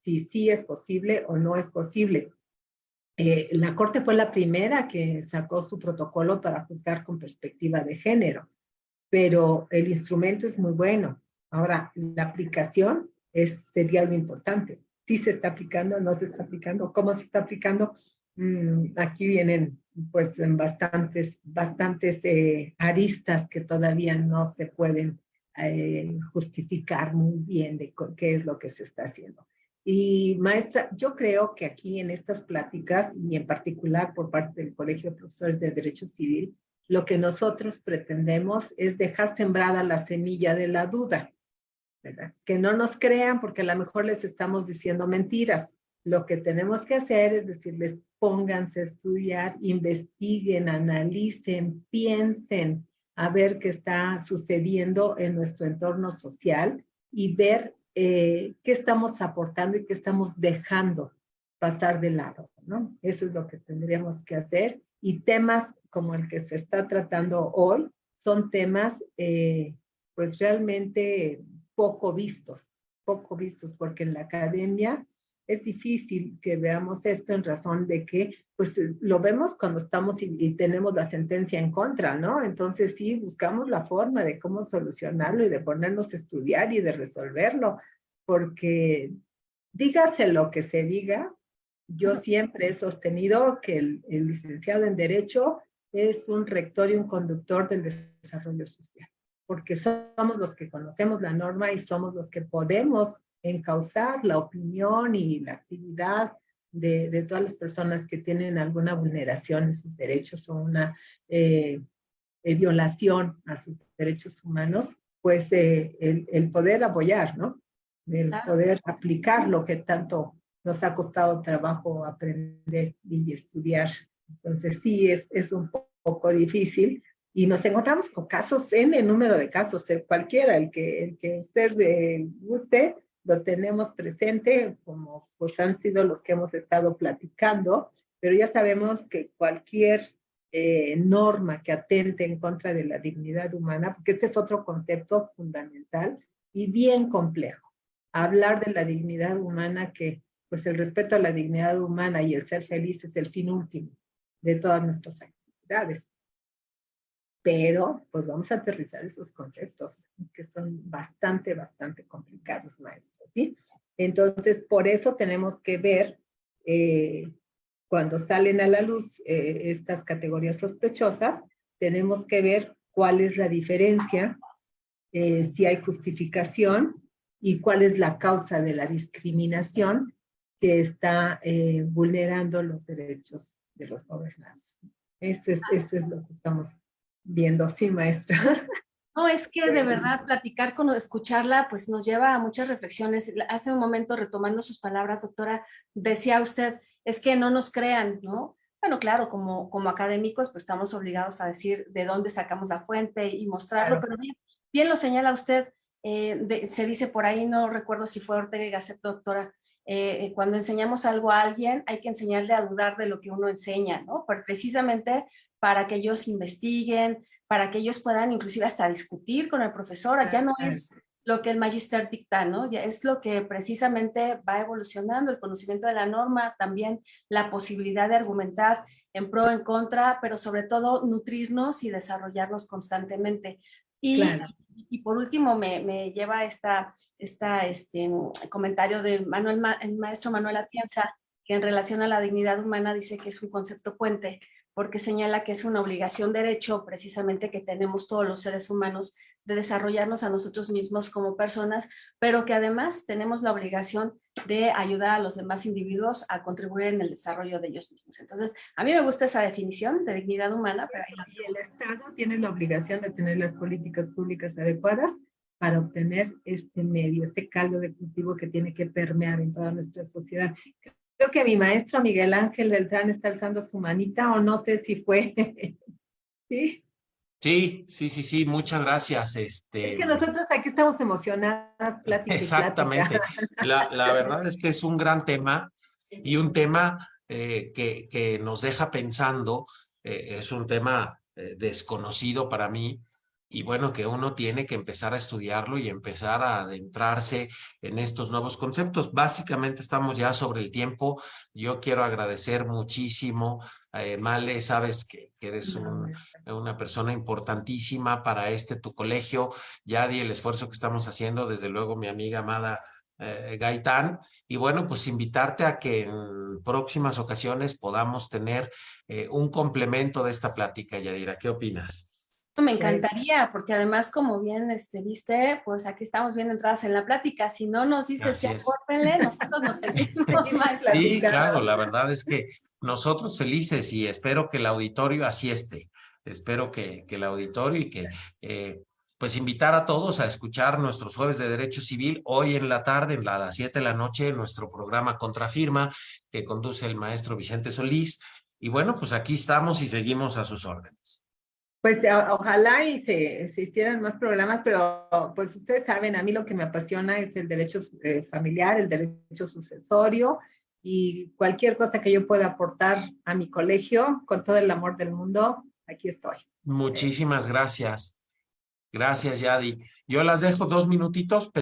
si sí es posible o no es posible. La Corte fue la primera que sacó su protocolo para juzgar con perspectiva de género, pero el instrumento es muy bueno. Ahora, la aplicación sería lo importante. ¿Sí se está aplicando, no se está aplicando, cómo se está aplicando? aquí vienen pues en bastantes aristas que todavía no se pueden justificar muy bien de qué es lo que se está haciendo. Y maestra, yo creo que aquí en estas pláticas, y en particular por parte del Colegio de Profesores de Derecho Civil, lo que nosotros pretendemos es dejar sembrada la semilla de la duda, ¿verdad? Que no nos crean porque a lo mejor les estamos diciendo mentiras. Lo que tenemos que hacer es decirles, pónganse a estudiar, investiguen, analicen, piensen a ver qué está sucediendo en nuestro entorno social y ver qué estamos aportando y qué estamos dejando pasar de lado, ¿no? Eso es lo que tendríamos que hacer. Y temas como el que se está tratando hoy son temas pues realmente poco vistos, porque en la academia es difícil que veamos esto en razón de que, pues, lo vemos cuando estamos y tenemos la sentencia en contra, ¿no? Entonces, sí, buscamos la forma de cómo solucionarlo y de ponernos a estudiar y de resolverlo, porque dígase lo que se diga, yo siempre he sostenido que el licenciado en Derecho es un rector y un conductor del desarrollo social, porque somos los que conocemos la norma y somos los que podemos encauzar la opinión y la actividad de todas las personas que tienen alguna vulneración en sus derechos o una violación a sus derechos humanos, pues el poder apoyar, ¿no? El poder aplicar lo que tanto nos ha costado trabajo aprender y estudiar. Entonces sí, es un poco difícil, y nos encontramos con casos, en el número de casos, cualquiera, el que usted guste, lo tenemos presente, como pues han sido los que hemos estado platicando, pero ya sabemos que cualquier norma que atente en contra de la dignidad humana, porque este es otro concepto fundamental y bien complejo. Hablar de la dignidad humana, que pues el respeto a la dignidad humana y el ser feliz es el fin último de todas nuestras actividades. Pero pues vamos a aterrizar esos conceptos que son bastante complicados, maestros, ¿sí? Entonces, por eso tenemos que ver cuando salen a la luz estas categorías sospechosas, tenemos que ver cuál es la diferencia, si hay justificación y cuál es la causa de la discriminación que está vulnerando los derechos de los gobernados. Eso es lo que estamos viendo, sí, maestra. No, es que de verdad platicar escucharla, pues nos lleva a muchas reflexiones. Hace un momento, retomando sus palabras, doctora, decía usted, es que no nos crean, ¿no? Bueno, claro, como académicos, pues estamos obligados a decir de dónde sacamos la fuente y mostrarlo, claro. Pero bien lo señala usted, se dice por ahí, no recuerdo si fue Ortega y Gasset, doctora, cuando enseñamos algo a alguien, hay que enseñarle a dudar de lo que uno enseña, ¿no? Precisamente para que ellos investiguen, para que ellos puedan inclusive hasta discutir con el profesor. Ya no es lo que el magíster dicta, ¿no? Ya es lo que precisamente va evolucionando, el conocimiento de la norma, también la posibilidad de argumentar en pro, en contra, pero sobre todo nutrirnos y desarrollarnos constantemente. Y por último me lleva este comentario de el maestro Manuel Atienza, que en relación a la dignidad humana dice que es un concepto puente, porque señala que es una obligación derecho precisamente que tenemos todos los seres humanos de desarrollarnos a nosotros mismos como personas, pero que además tenemos la obligación de ayudar a los demás individuos a contribuir en el desarrollo de ellos mismos. Entonces, a mí me gusta esa definición de dignidad humana. Pero y el Estado tiene la obligación de tener las políticas públicas adecuadas para obtener este medio, este caldo de cultivo que tiene que permear en toda nuestra sociedad. Creo que mi maestro Miguel Ángel Beltrán está alzando su manita, o no sé si fue. ¿Sí? Sí, muchas gracias. Es que nosotros aquí estamos emocionadas, plática. Exactamente. La verdad es que es un gran tema y un tema que nos deja pensando, es un tema desconocido para mí. Y bueno, que uno tiene que empezar a estudiarlo y empezar a adentrarse en estos nuevos conceptos. Básicamente estamos ya sobre el tiempo. Yo quiero agradecer muchísimo, Male, sabes que eres una persona importantísima para tu colegio. Yadi, el esfuerzo que estamos haciendo, desde luego mi amiga amada Gaitán. Y bueno, pues invitarte a que en próximas ocasiones podamos tener un complemento de esta plática, Yadira. ¿Qué opinas? Me encantaría, porque además, como bien viste, pues aquí estamos bien entradas en la plática. Si no nos dices Así ya, es. córtenle, nosotros nos sentimos más. Sí, claro, la verdad es que nosotros felices y espero que el auditorio así esté. Espero que el auditorio y que pues invitar a todos a escuchar nuestros jueves de Derecho Civil hoy en la tarde, a las 7 de la noche, nuestro programa Contrafirma que conduce el maestro Vicente Solís. Y bueno, pues aquí estamos y seguimos a sus órdenes. Pues ojalá y se hicieran más programas, pero pues ustedes saben, a mí lo que me apasiona es el derecho familiar, el derecho sucesorio y cualquier cosa que yo pueda aportar a mi colegio, con todo el amor del mundo, aquí estoy. Muchísimas gracias. Gracias, Yadi. Yo las dejo 2 minutitos.